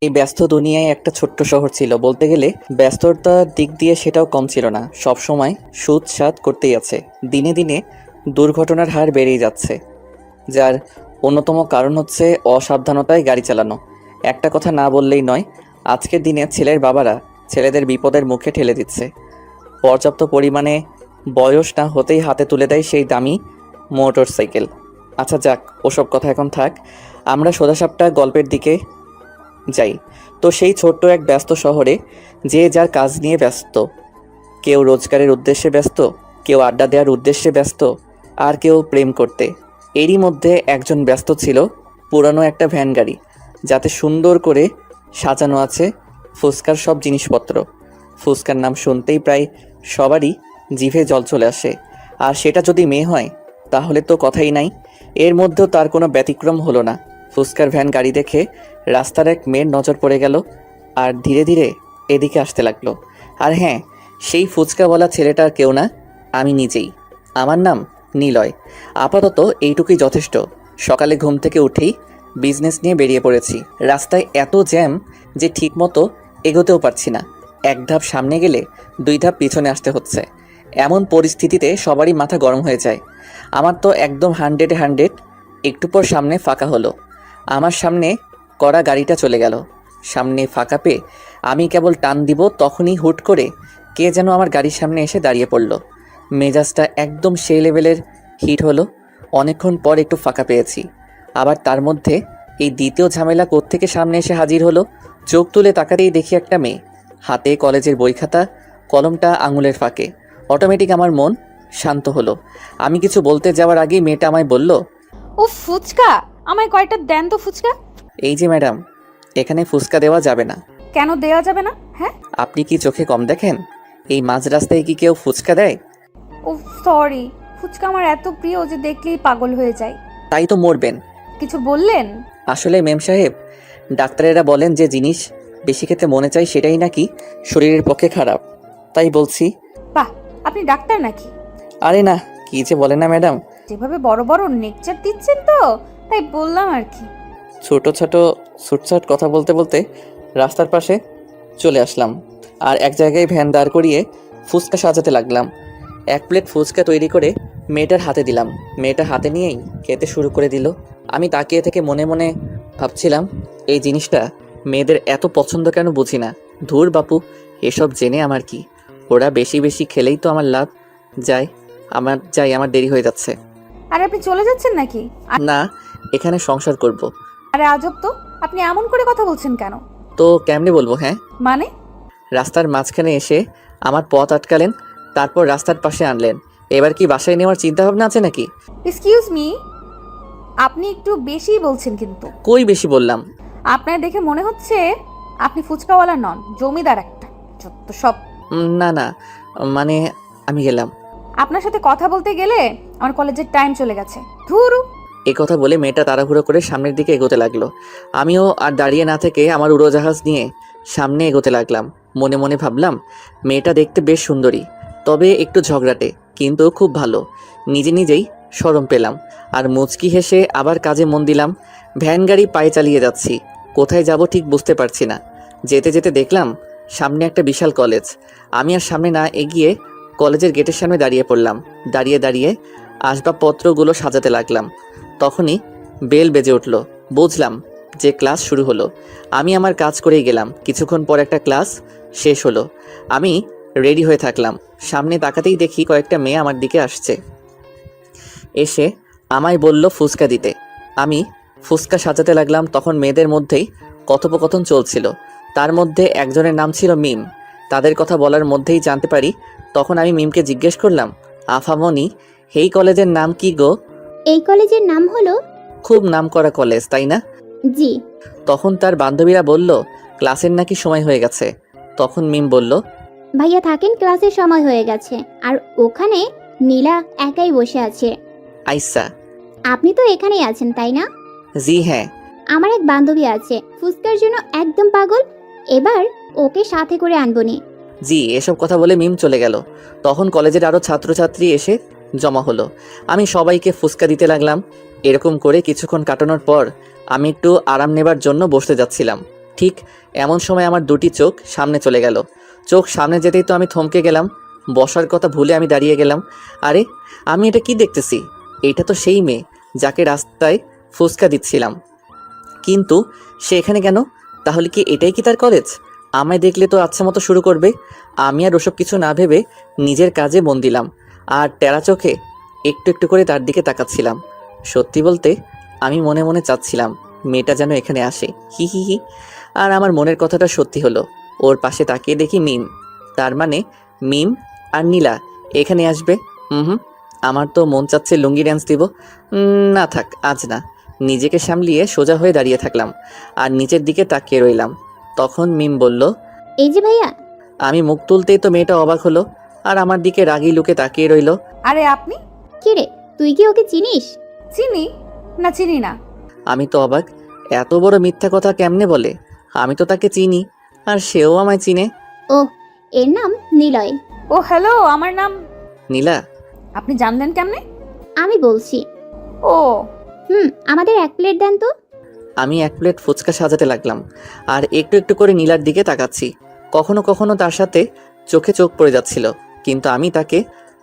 এই ব্যস্ত দুনিয়ায় একটা ছোট্ট শহর ছিল বলতে গেলে। ব্যস্ততার দিক দিয়ে সেটাও কম ছিল না, সব সময় সুদ সাদ করতেই আছে। দিনে দিনে দুর্ঘটনার হার বেড়েই যাচ্ছে, যার অন্যতম কারণ হচ্ছে অসাবধানতায় গাড়ি চালানো। একটা কথা না বললেই নয়, আজকের দিনে ছেলের বাবারা ছেলেদের বিপদের মুখে ঠেলে দিচ্ছে। পর্যাপ্ত পরিমাণে বয়স না হতেই হাতে তুলে দেয় সেই দামি মোটর সাইকেল। আচ্ছা যাক, ওসব কথা এখন থাক, আমরা সোজাসাপটা গল্পের দিকে যাই। তো সেই ছোট্ট এক ব্যস্ত শহরে যে যার কাজ নিয়ে ব্যস্ত। কেউ রোজগারের উদ্দেশ্যে ব্যস্ত, কেউ আড্ডা দেওয়ার উদ্দেশ্যে ব্যস্ত, আর কেউ প্রেম করতে। এরই মধ্যে একজন ব্যস্ত ছিল পুরানো একটা ভ্যান গাড়ি, যাতে সুন্দর করে সাজানো আছে ফুচকার সব জিনিসপত্র। ফুচকার নাম শুনতেই প্রায় সবারই জিভে জল চলে আসে, আর সেটা যদি মেয়ে হয় তাহলে তো কথাই নাই। এর মধ্যেও তার কোনো ব্যতিক্রম হলো না। ফুচকার ভ্যান গাড়ি দেখে রাস্তার এক মেয়ের নজর পড়ে গেল, আর ধীরে ধীরে এদিকে আসতে লাগলো। আর হ্যাঁ, সেই ফুচকাওয়ালা ছেলেটার কেউ না, আমি নিজেই। আমার নাম নিলয়। আপাতত এইটুকুই যথেষ্ট। সকালে ঘুম থেকে উঠেই বিজনেস নিয়ে বেরিয়ে পড়েছি। রাস্তায় এত জ্যাম যে ঠিকমতো এগোতেও পারছি না। এক ধাপ সামনে গেলে দুই ধাপ পিছনে আসতে হচ্ছে। এমন পরিস্থিতিতে সবারই মাথা গরম হয়ে যায়। আমার তো একদম 100-100। একটু পর সামনে ফাঁকা হলো, আমার সামনে করা গাড়িটা চলে গেল। সামনে ফাঁকা পেয়ে আমি কেবল টান দিব, তখনই হুট করে কে যেন আমার গাড়ির সামনে এসে দাঁড়িয়ে পড়ল। মেজাজটা একদম সেই লেভেলের হিট হলো। অনেকক্ষণ পর একটু ফাঁকা পেয়েছি, আবার তার মধ্যে এই দ্বিতীয় ঝামেলা কোত্থেকে সামনে এসে হাজির হলো। চোখ তুলে তাকাতেই দেখি একটা মেয়ে, হাতে কলেজের বই খাতা, কলমটা আঙুলের ফাঁকে। অটোমেটিক আমার মন শান্ত হলো। আমি কিছু বলতে যাওয়ার আগেই মেয়েটা আমায় বলল, ও ফুচকা, আমায় কয়টা দেন তো ফুচকা। এই যে ম্যাডাম, এখানে ফুচকা দেওয়া যাবে না। কেন দেওয়া যাবে না? হ্যাঁ, আপনি কি চোখে কম দেখেন? এই মাঝ রাস্তায় কি কেউ ফুচকা দেয়? ও সরি, ফুচকা আমার এত প্রিয় যে দেখলেই পাগল হয়ে যায়। তাই তো মরবেন। কিছু বললেন? আসলে মেম সাহেব, ডাক্তারেরা বলেন যে জিনিস বেশি খেতে মনে চাই সেটাই নাকি শরীরের পক্ষে খারাপ, তাই বলছি। বাহ, আপনি ডাক্তার নাকি? আরে না, কি যে বলেন না ম্যাডাম। যেভাবে বড় বড় নেকচার দিচ্ছেন তো তাই বললাম আর কি। ছোট ছোট ছুটছাট কথা বলতে বলতে রাস্তার পাশে চলে আসলাম, আর এক জায়গায় ভ্যান দাঁড় করিয়ে ফুচকা সাজাতে লাগলাম। এক প্লেট ফুচকা তৈরি করে মেয়েটার হাতে দিলাম। মেয়েটা হাতে নিয়েই খেতে শুরু করে দিল। আমি তাকিয়ে থেকে মনে মনে ভাবছিলাম, এই জিনিসটা মেয়েদের এত পছন্দ কেন বুঝি না। ধুর বাপু, এসব জেনে আমার কি, ওরা বেশি বেশি খেলেই তো আমার লাভ। আমার দেরি হয়ে যাচ্ছে। আরে আপনি চলে যাচ্ছেন নাকি? না, এখানে সংসার করব। আরে আজব তো, আপনি এমন করে কথা বলছেন কেন? তো কেমনে বলবো? হ্যাঁ, মানে? রাস্তার মাঝখানে এসে আমার পথ আটকালেন, তারপর রাস্তার পাশে আনলেন। এবার কি বাসায় নেওয়ার চিন্তা ভাবনা আছে নাকি? এক্সকিউজ মি, আপনি একটু বেশিই বলছেন কিন্তু। কই বেশি বললাম? আপনার দেখে মনে হচ্ছে আপনি ফুচকাওয়ালা নন, জমিদার একটা। যত সব। না না, মানে আমি গেলাম। আপনার সাথে কথা বলতে গেলে আমার কলেজের টাইম চলে গেছে। ধুরু। এই কথা বলে মেয়েটা তাড়াহুড়ো করে সামনের দিকে এগোতে লাগলো। আমিও আর দাঁড়িয়ে না থেকে আমার উড়োজাহাজ নিয়ে সামনে এগোতে লাগলাম। মনে মনে ভাবলাম, মেয়েটা দেখতে বেশ সুন্দরী, তবে একটু ঝগড়াটে, কিন্তু খুব ভালো। নিজে নিজেই শরম পেলাম, আর মুচকি হেসে আবার কাজে মন দিলাম। ভ্যান গাড়ি পায়ে চালিয়ে যাচ্ছি, কোথায় যাব ঠিক বুঝতে পারছি না। যেতে যেতে দেখলাম সামনে একটা বিশাল কলেজ। আমি আর সামনে না এগিয়ে কলেজের গেটের সামনে দাঁড়িয়ে পড়লাম। দাঁড়িয়ে দাঁড়িয়ে আসবাবপত্রগুলো সাজাতে লাগলাম। তখনই বেল বেজে উঠল। বুঝলাম যে ক্লাস শুরু হলো। আমি আমার কাজ করেই গেলাম। কিছুক্ষণ পর একটা ক্লাস শেষ হলো। আমি রেডি হয়ে থাকলাম। সামনে তাকাতেই দেখি কয়েকটা মেয়ে আমার দিকে আসছে। এসে আমায় বলল ফুচকা দিতে। আমি ফুচকা সাজাতে লাগলাম। তখন মেয়েদের মধ্যেই কথোপকথন চলছিল। তার মধ্যে একজনের নাম ছিল মিম। তাদের কথা বলার মধ্যেই জানতে পারি। তখন আমি মিমকে জিজ্ঞেস করলাম, আফামনি, এই কলেজের নাম কি গো? এই কলেজের নাম হলো। খুব নামকরা কলেজ, তাই না? জি। তখন তার বান্ধবীরা বলল, ক্লাসের নাকি সময় হয়ে গেছে। তখন মিম বলল, ভাইয়া থাকেন, ক্লাসের সময় হয়ে গেছে। আর ওখানে নীলা একাই বসে আছে। আইসা। আপনি তো এখানেই আছেন, তাই না? জি হ্যাঁ। আমার এক বান্ধবী আছে, ফুচকার জন্য একদম পাগল। এবার ওকে সাথে করে আনবনি। জি। এসব কথা বলে মিম চলে গেল। তখন কলেজের আরো ছাত্রছাত্রী এসে জমা হলো। আমি সবাইকে ফুচকা দিতে লাগলাম। এরকম করে কিছুক্ষণ কাটানোর পর আমি একটু আরাম নেবার জন্য বসতে যাচ্ছিলাম। ঠিক এমন সময় আমার দুটি চোখ সামনে চলে গেল। চোখ সামনে যেতেই তো আমি থমকে গেলাম। বসার কথা ভুলে আমি দাঁড়িয়ে গেলাম। আরে আমি এটা কি দেখতেছি? এটা তো সেই মেয়ে যাকে রাস্তায় ফুসকা দিচ্ছিলাম। কিন্তু সে এখানে কেন? তাহলে কি এটাই কি তার কলেজ? আমায় দেখলে তো আচ্ছা মতো শুরু করবে। আমি আর ওসব কিছু না ভেবে নিজের কাজে মন দিলাম আর টেরা চোখে একটু একটু করে তার দিকে তাকাচ্ছিলাম। সত্যি বলতে আমি মনে মনে চাচ্ছিলাম মেয়েটা যেন এখানে আসে, হি হি হি। আর আমার মনের কথাটা সত্যি হলো। ওর পাশে তাকিয়ে দেখি মিম। তার মানে মিম আর নীলা এখানে আসবে। হুম, আমার তো মন চাচ্ছে লুঙ্গি ড্যান্স দিব। না থাক, আজ না। নিজেকে সামলিয়ে সোজা হয়ে দাঁড়িয়ে থাকলাম আর নিচের দিকে তাকিয়ে রইলাম। তখন মিম বলল, এই যে ভাইয়া। আমি মুখ তুলতেই তো মেয়েটা অবাক হলো আর আমার দিকে রাগী লুকে তাকিয়ে রইল। আরে আপনি? কি রে, তুই কি ওকে চিনিস? চিনি না, চিনি না। আমি তো অবাক, এত বড় মিথ্যা কথা কেমনে বলে? আমি তো তাকে চিনি আর সেও আমায় চিনে। ও, এর নাম নিলয়। ও হ্যালো, আমার নাম। নীলা, আপনি জানলেন কেমনে? আমি বলছি। ও আমাদের 1 প্লেট দেন তো। আমি 1 প্লেট ফুচকা সাজাতে লাগলাম আর একটু একটু করে নীলার দিকে তাকাচ্ছি। কখনো কখনো তার সাথে চোখে চোখ পড়ে যাচ্ছিল, কিন্তু আমি তাকে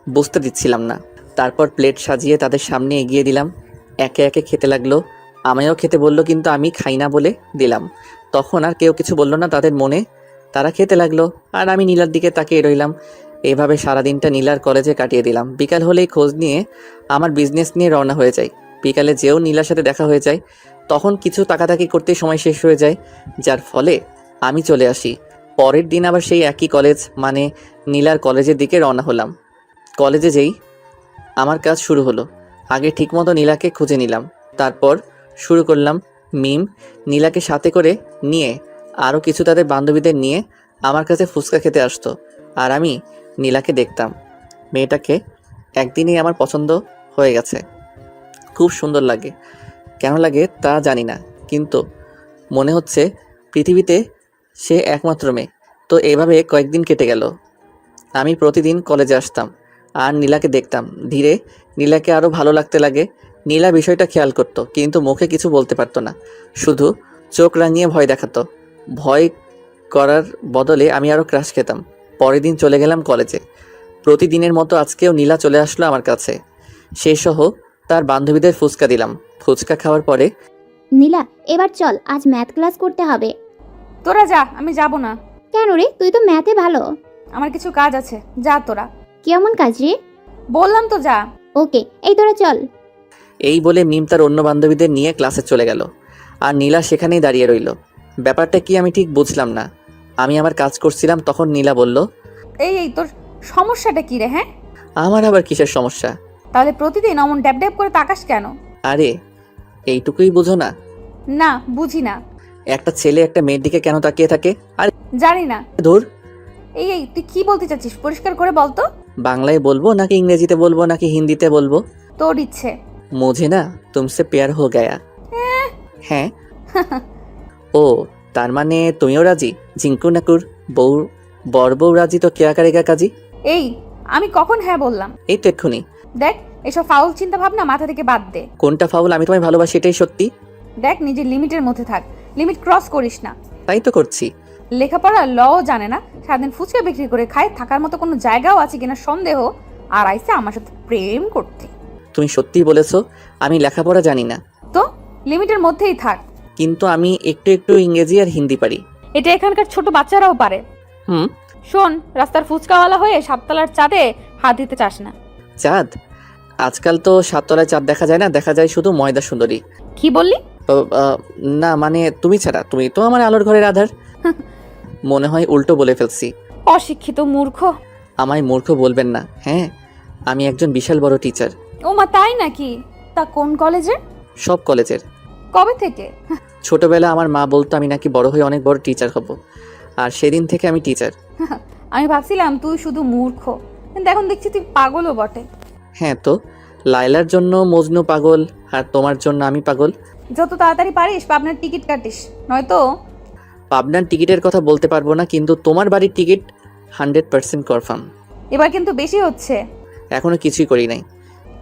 বুঝতে দিচ্ছিলাম না। তারপর প্লেট সাজিয়ে তাদের সামনে এগিয়ে দিলাম। একে একে খেতে লাগলো। আমায়ও খেতে বলল, কিন্তু আমি খাই না বলে দিলাম। তখন আর কেউ কিছু বলল না তাদের মনে। তারা খেতে লাগলো আর আমি নীলার দিকে তাকিয়ে রইলাম। এভাবে সারাদিনটা নীলার কলেজে কাটিয়ে দিলাম। বিকাল হলেই খোঁজ নিয়ে আমার বিজনেস নিয়ে রওনা হয়ে যাই। বিকালে যেও নীলার সাথে দেখা হয়ে যায়, তখন কিছু তাকাতাকি করতেই সময় শেষ হয়ে যায়, যার ফলে আমি চলে আসি। পরের দিন আবার সেই একই কলেজ, মানে নীলার কলেজের দিকে রওনা হলাম। কলেজে যেই আমার কাজ শুরু হলো। আগে ঠিকমতো নীলাকে খুঁজে নিলাম, তারপর শুরু করলাম। মিম নীলাকে সাথে করে নিয়ে আরও কিছু তাদের বান্ধবীদের নিয়ে আমার কাছে ফুচকা খেতে আসতো আর আমি নীলাকে দেখতাম। মেয়েটাকে একদিনেই আমার পছন্দ হয়ে গেছে। খুব সুন্দর লাগে। কেন লাগে তা জানি না, কিন্তু মনে হচ্ছে পৃথিবীতে সে একমাত্র মেয়ে। তো এভাবে কয়েকদিন কেটে গেল। আমি প্রতিদিন কলেজে আসতাম আর নীলাকে দেখতাম। ধীরে নীলাকে আরও ভালো লাগতে লাগে। নীলা বিষয়টা খেয়াল করতো, কিন্তু মুখে কিছু বলতে পারতো না, শুধু চোখ রাঙিয়ে ভয় দেখাতো। ভয় করার বদলে আমি আরও ক্রাশ খেতাম। পরের দিন চলে গেলাম কলেজে। প্রতিদিনের মতো আজকেও নীলা চলে আসলো আমার কাছে। সে সহ তার বান্ধবীদের ফুচকা দিলাম। ফুচকা খাওয়ার পরে, নীলা, এবার চল, আজ ম্যাথ ক্লাস করতে হবে। তোরা যা, আমি যাব না। কেন রে, তুই তো ম্যাথে ভালো। আমার কিছু কাজ আছে, যা তোরা। কেমন কাজ রে? বললাম তো যা। ওকে, এই তোরা চল। এই বলে মিম তার অন্য বান্ধবীদের নিয়ে ক্লাসে চলে গেল আর নীলা সেখানেই দাঁড়িয়ে রইল। ব্যাপারটা কি আমি ঠিক বুঝলাম না। আমি আমার কাজ করছিলাম, তখন নীলা বলল, এই তোর সমস্যাটা কি রে? হ্যাঁ, আমার আবার কিসের সমস্যা? তাহলে প্রতিদিন অমন ড্যাব ড্যাব করে তাকাস কেন? আরে এইটুকুই বুঝো না? না, বুঝি না। একটা ছেলে একটা মেয়ের দিকে কেন তাকিয়ে থাকে? আরে জানি না। ধুর, এই তুই কি বলতে চাচ্ছিস? পরিষ্কার করে বল তো। বাংলায় বলবো নাকি ইংরেজিতে বলবো নাকি হিন্দিতে বলবো? তোর ইচ্ছে। मुझे ना तुमसे प्यार हो गया। হ্যাঁ। ও, তার মানে তুমিও রাজি? জিঙ্কু নাকুর বউ, বর বউ রাজি তো কেয়া কারেগা কাজী। এই আমি কখন হ্যাঁ বললাম? এই তো এক্ষুনি। দেখ, এসব ফাউল চিন্তা ভাবনা মাথা থেকে বাদ দে। কোনটা ফাউল? আমি তোমায় ভালোবাসি, এটাই সত্যি। দেখ, নিজের লিমিটের মধ্যে থাক, লিমিট ক্রস করিস না। তাই তো করছি। লেখাপড়া লও জানে না, সারাদিন ফুচকা বিক্রি করে খায়, থাকার মতো কোনো জায়গাও আছে কিনা সন্দেহ, আর আইসে আমার সাথে প্রেম করতে। তুমি সত্যিই বলেছো, আমি লেখাপড়া জানি না। তো লিমিটের মধ্যেই থাক। কিন্তু আমি একটু একটু ইংরেজি আর হিন্দি পারি। এটা এখানকার ছোট বাচ্চারাও পারে। হুম। শোন, রাস্তার ফুচকাওয়ালা হয়ে সাততলার চাঁদে হাত দিতে চাস না। চাঁদ? আজকাল তো 7 তলায় চাঁদ দেখা যায় না, দেখা যায় শুধু ময়দা সুন্দরী। কি বললি? না মানে তুমি ছাড়া, তুমি তো আমার আলোর ঘরের আধার। মনে হয় উল্টো বলে ফেলছি। অশিক্ষিত মূর্খ। আমায় মূর্খ বলবেন না। হ্যাঁ, আমি একজন বিশাল বড় টিচার। ও মা, তাই নাকি? তা কোন কলেজে? সব কলেজের। কবে থেকে? ছোটবেলা আমার মা বলতো আমি নাকি বড় হয়ে অনেক বড় টিচার হব, আর সেদিন থেকে আমি টিচার। আমি ভাবছিলাম তুই শুধু মূর্খ, কিন্তু এখন দেখছি তুই পাগলও বটে। হ্যাঁ তো, লায়লার জন্য মজনু পাগল আর তোমার জন্য আমি পাগল। যত তাড়াতাড়ি পারিস পাবনার টিকিট কাটিস, নয়তো। পাবনার টিকিটের কথা বলতে পারবো না, কিন্তু তোমার বাড়ির টিকিট 100% কনফার্ম। এবার কিন্তু বেশি হচ্ছে। এখনো কিছুই করি নাই।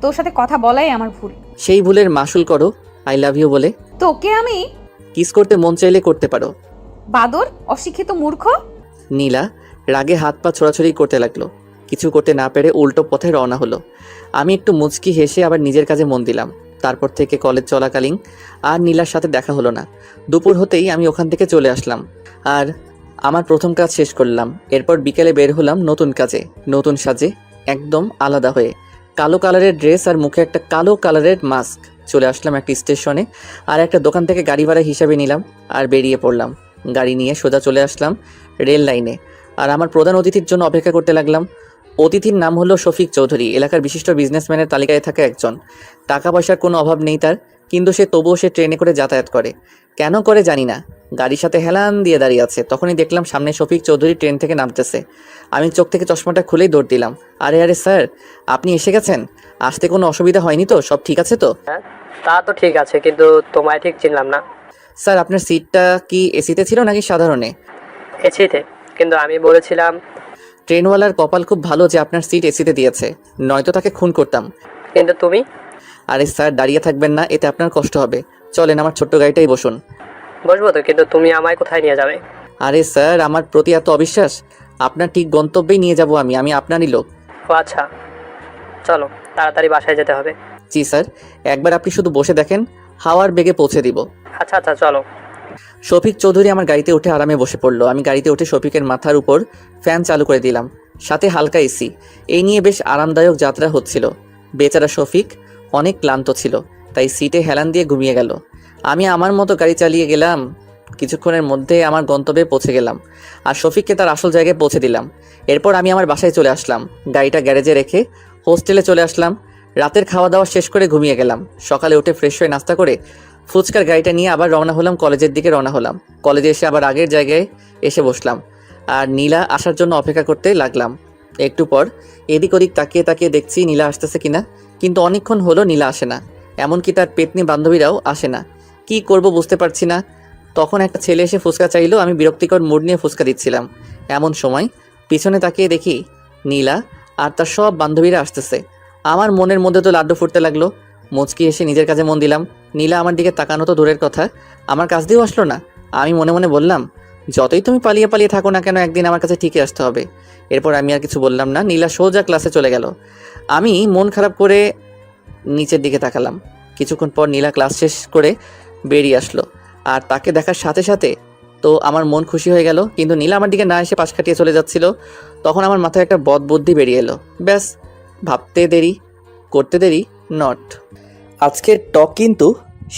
তোর সাথে কথা বলাই আমার ভুল। সেই ভুলের মাসুল করো আই লাভ ইউ বলে। তোকে আমি কিস করতে মন চাইলে করতে পারো। বাদর, অশিক্ষিত মূর্খ। নীলা রাগে হাত পা ছোড়াছড়ি করতে লাগলো। কিছু করতে না পেরে উল্টো পথে রওনা হলো। আমি একটু মুচকি হেসে আবার নিজের কাজে মন দিলাম। তারপর থেকে কলেজ চলাকালীন আর নীলার সাথে দেখা হলো না। দুপুর হতেই আমি ওখান থেকে চলে আসলাম আর আমার প্রথম কাজ শেষ করলাম। এরপর বিকেলে বের হলাম নতুন কাজে, নতুন সাজে, একদম আলাদা হয়ে। কালো কালারের ড্রেস আর মুখে একটা কালো কালারের মাস্ক। চলে আসলাম একটা স্টেশনে আর একটা দোকান থেকে গাড়ি ভাড়া হিসাবে নিলাম আর বেরিয়ে পড়লাম। গাড়ি নিয়ে সোজা চলে আসলাম রেল লাইনে আর আমার প্রধান অতিথির জন্য অপেক্ষা করতে লাগলাম। অতিথির নাম হলো শফিক চৌধুরী, এলাকার বিশিষ্ট বিজনেসম্যানের তালিকায় থাকা একজন। টাকা পয়সার কোনো অভাব নেই তার, কিন্তু তবুও সে ট্রেনে করে যাতায়াত করে। কেন করে জানি না। গাড়ির সাথে হেলান দিয়ে দাঁড়িয়ে আছে। তখনই দেখলাম সামনে শফিক চৌধুরী ট্রেন থেকে নামতেছে। আমি চোখ থেকে চশমাটা খুলেই দৌড় দিলাম। আরে আরে স্যার, আপনি এসে গেছেন? আসতে কোনো অসুবিধা হয়নি তো? সব ঠিক আছে তো? হ্যাঁ, তা তো ঠিক আছে, কিন্তু তোমায় ঠিক চিনলাম না। স্যার, আপনার সিটটা কি এসিতে ছিল নাকি সাধারণে? এসিতে, কিন্তু আমি বলেছিলাম। ট্রেনওয়ালার কপাল খুব ভালো যে আপনার সিট এসিতে দিয়েছে, নয়তো তাকে খুন করতাম। কিন্তু তুমি? আরে স্যার, দাঁড়িয়ে থাকবেন না, এতে আপনার কষ্ট হবে। চলেন আমার ছোট্ট গাড়িটাই বসুন। বসবো তো, কিন্তু তুমি আমায় কোথায় নিয়ে যাবে? আরে স্যার, আমার প্রতি এত অবিশ্বাস? আপনার ঠিক গন্তব্যেই নিয়ে যাব আমি আপনারই লোক। ও আচ্ছা, চলো তাড়াতাড়ি বাসায় যেতে হবে। জি স্যার, একবার আপনি শুধু বসে দেখেন, হাওয়ার বেগে পৌঁছে দিব। আচ্ছা আচ্ছা, চলো। শফিক চৌধুরী আমার গাড়িতে উঠে আরামে বসে পড়লো। আমি গাড়িতে উঠে শফিকের মাথার উপর ফ্যান চালু করে দিলাম, সাথে হালকা এসি। এই নিয়ে বেশ আরামদায়ক যাত্রা হচ্ছিল। বেচারা শফিক অনেক ক্লান্ত ছিল, তাই সিটে হেলান দিয়ে ঘুমিয়ে গেল। আমি আমার মতো গাড়ি চালিয়ে গেলাম। কিছুক্ষণের মধ্যে আমার গন্তব্যে পৌঁছে গেলাম আর শফিককে তার আসল জায়গায় পৌঁছে দিলাম। এরপর আমি আমার বাসায় চলে আসলাম। গাড়িটা গ্যারেজে রেখে হোস্টেলে চলে আসলাম। রাতের খাওয়া দাওয়া শেষ করে ঘুমিয়ে গেলাম। সকালে উঠে ফ্রেশ হয়ে নাস্তা করে ফুচকার গাড়িটা নিয়ে আবার রওনা হলাম, কলেজের দিকে রওনা হলাম। কলেজে এসে আবার আগের জায়গায় এসে বসলাম আর নীলা আসার জন্য অপেক্ষা করতে লাগলাম। একটু পর এদিক ওদিক তাকিয়ে তাকিয়ে দেখছি নীলা আসতেছে কিনা, কিন্তু অনেকক্ষণ হলো নীলা আসে না। এমনকি তার পেতনি বান্ধবীরাও আসে না। কি করব বুঝতে পারছি না। তখন একটা ছেলে এসে ফুচকা চাইলো। আমি বিরক্তিকর মুড নিয়ে ফুচকা দিচ্ছিলাম। এমন সময় পিছনে তাকিয়ে দেখি নীলা আর তার সব বান্ধবীরা আসতেছে। আমার মনের মধ্যে তো লাড্ডু ফুটতে লাগলো। মুচকি এসে নিজের কাজে মন দিলাম। নীলা আমার দিকে তাকানো তো দূরের কথা, আমার কাছ দিয়েও আসলো না। আমি মনে মনে বললাম, যতই তুমি পালিয়ে পালিয়ে থাকো না কেন, একদিন আমার কাছে ঠিকই আসতে হবে। এরপর আমি আর কিছু বললাম না। নীলা সোজা ক্লাসে চলে গেল। আমি মন খারাপ করে নিচের দিকে তাকালাম। কিছুক্ষণ পর নীলা ক্লাস শেষ করে বেরিয়ে আসলো আর তাকে দেখার সাথে সাথে তো আমার মন খুশি হয়ে গেল। কিন্তু নীলা আমার দিকে না এসে পাশ কাটিয়ে চলে যাচ্ছিল। তখন আমার মাথায় একটা বদ বুদ্ধি বেরিয়ে এলো। ব্যাস, ভাবতে দেরি করতে দেরি নট। আজকের টক কিন্তু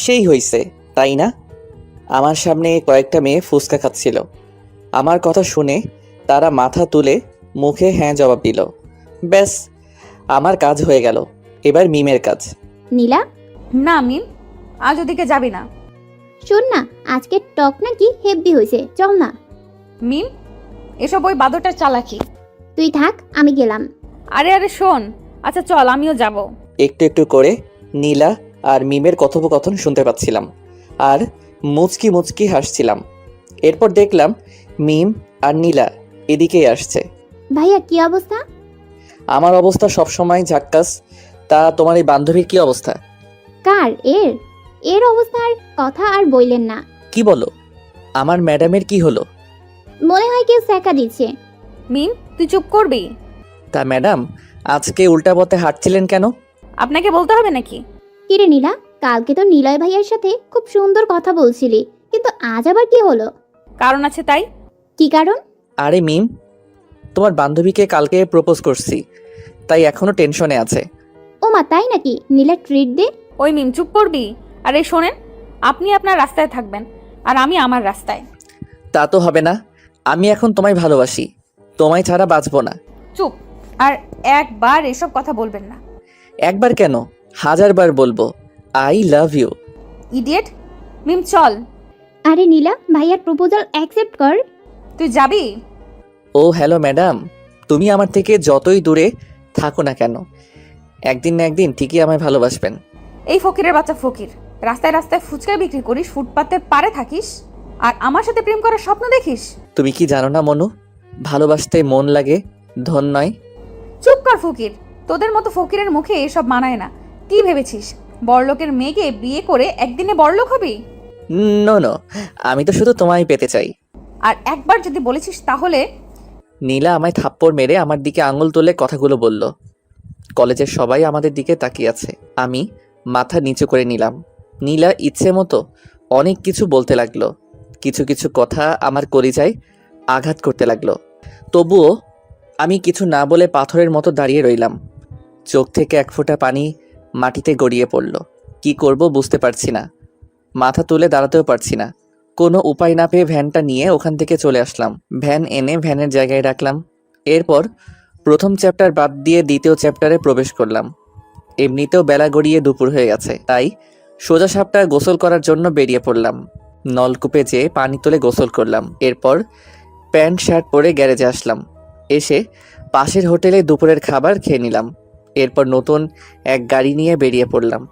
সেই হইছে, তাই না? আমার সামনে কয়েকটা মেয়ে ফুচকা খাচ্ছিল। আমার কথা শুনে তারা মাথা তুলে মুখে হ্যাঁ জবাব দিল। ব্যাস, আমার কাজ হয়ে গেল। এবার মিমের কাজ। নীলা, না মিম, আজ ওদিকে যাবি না। শোন না, আজকে টক নাকি হেভি হয়েছে, চল না। মিম, এসব ওই বাদরটার চালাকি। তুই থাক, আমি গেলাম। আরে আরে শোন, আচ্ছা চল, আমিও যাব। একটু একটু করে নীলা আর মিমের কথোপকথন শুনতে পাচ্ছিলাম আর মুচকি মুচকি হাসছিলাম। এরপর দেখলাম মিম আর নীলা এদিকেই আসছে। ভাইয়া, কি অবস্থা? আমার অবস্থা সবসময় ঝাক্কাস। তা তোমার এই বান্ধবীর কি অবস্থা? কার? এর অবস্থার কথা আর বললেন না। কি বলো? আমার ম্যাডামের কি হলো? মনে হয় কেউ স্যাকা দিচ্ছে। মিম, তুই চুপ করবি? তা ম্যাডাম আজকে উল্টা পথে হাঁটছিলেন কেন? আপনাকে বলতে হবে নাকি? কিরে নীলা, কালকে তো নিলয় ভাইয়ার সাথে খুব সুন্দর কথা বলছিলি, কিন্তু আজ আবার কি হলো? কারণ আছে তাই। কি কারণ? আরে মিম, তোমার বান্ধবীকে কালকে প্রপোজ করছি, তাই এখনো টেনশনে আছে। ও মা, তাই নাকি? নীলা ট্রিট দে। ওই মিম, চুপ করবি? আরে শোনেন, আপনি আপনার রাস্তায় থাকবেন আর আমি আমার রাস্তায়। তা তো হবে না। আমি এখন তোমায় ভালোবাসি, তোমায় ছাড়া বাঁচবো না। চুপ। আর একবার এসব কথা বলবেন না। একবার কেন, 1000 বার বলবো, আই লাভ ইউ। ইডিয়েট। মিম চল। আরে নীলা, ভাইয়ার প্রপোজাল অ্যাকসেপ্ট কর। তুই যাবি? ও হ্যালো ম্যাডাম, তুমি আমার থেকে যতই দূরে থাকো না কেন, একদিন না একদিন ঠিকই আমায় ভালোবাসবেন। এই ফকিরের বাচ্চা ফকির, রাস্তায় রাস্তায় ফুচকা বিক্রি করিস, ফুটপাতের পারে থাকিস, আর আমার সাথে প্রেম করার স্বপ্ন দেখিস? তুমি কি জানো না মনু, ভালোবাসতে মন লাগে, ধন নয়। চুপ কর ফকির, তোদের মতো ফকিরের মুখে এসব মানায় না। কি ভেবেছিস বড়লোকের মেয়েকে বিয়ে করে একদিনে বড়লোক হবি? নো নো, আমি তো শুধু তোমায় পেতে চাই। আর একবার যদি বলেছিস তাহলে। নীলা আমায় থাপ্পড় মেরে আমার দিকে আঙুল তুলে কথাগুলো বলল। কলেজের সবাই আমাদের দিকে তাকিয়ে আছে। আমি মাথা নিচু করে নিলাম। নীলা ইচ্ছে মতো অনেক কিছু বলতে লাগলো। কিছু কিছু কথা আমার কলিজায় আঘাত করতে লাগলো। তবুও আমি কিছু না বলে পাথরের মতো দাঁড়িয়ে রইলাম। চোখ থেকে এক ফোঁটা পানি মাটিতে গড়িয়ে পড়ল। কি করব বুঝতে পারছি না। মাথা তুলে দাঁড়াতেও পারছি না। কোনো উপায় না পেয়ে ভ্যানটা নিয়ে ওখান থেকে চলে আসলাম। ভ্যান এনে ভ্যানের জায়গায় রাখলাম। এরপর প্রথম চ্যাপ্টার বাদ দিয়ে দ্বিতীয় চ্যাপ্টারে প্রবেশ করলাম। এমনিতেও বেলা গড়িয়ে দুপুর হয়ে গেছে, তাই সোজা সাপটা গোসল করার জন্য বেরিয়ে পড়লাম। নলকূপে যেয়ে পানি তুলে গোসল করলাম। এরপর প্যান্ট শার্ট পরে গ্যারেজে আসলাম। এসে পাশের হোটেলে দুপুরের খাবার খেয়ে নিলাম। এরপর নতুন এক গাড়ি নিয়ে বেরিয়ে পড়লাম।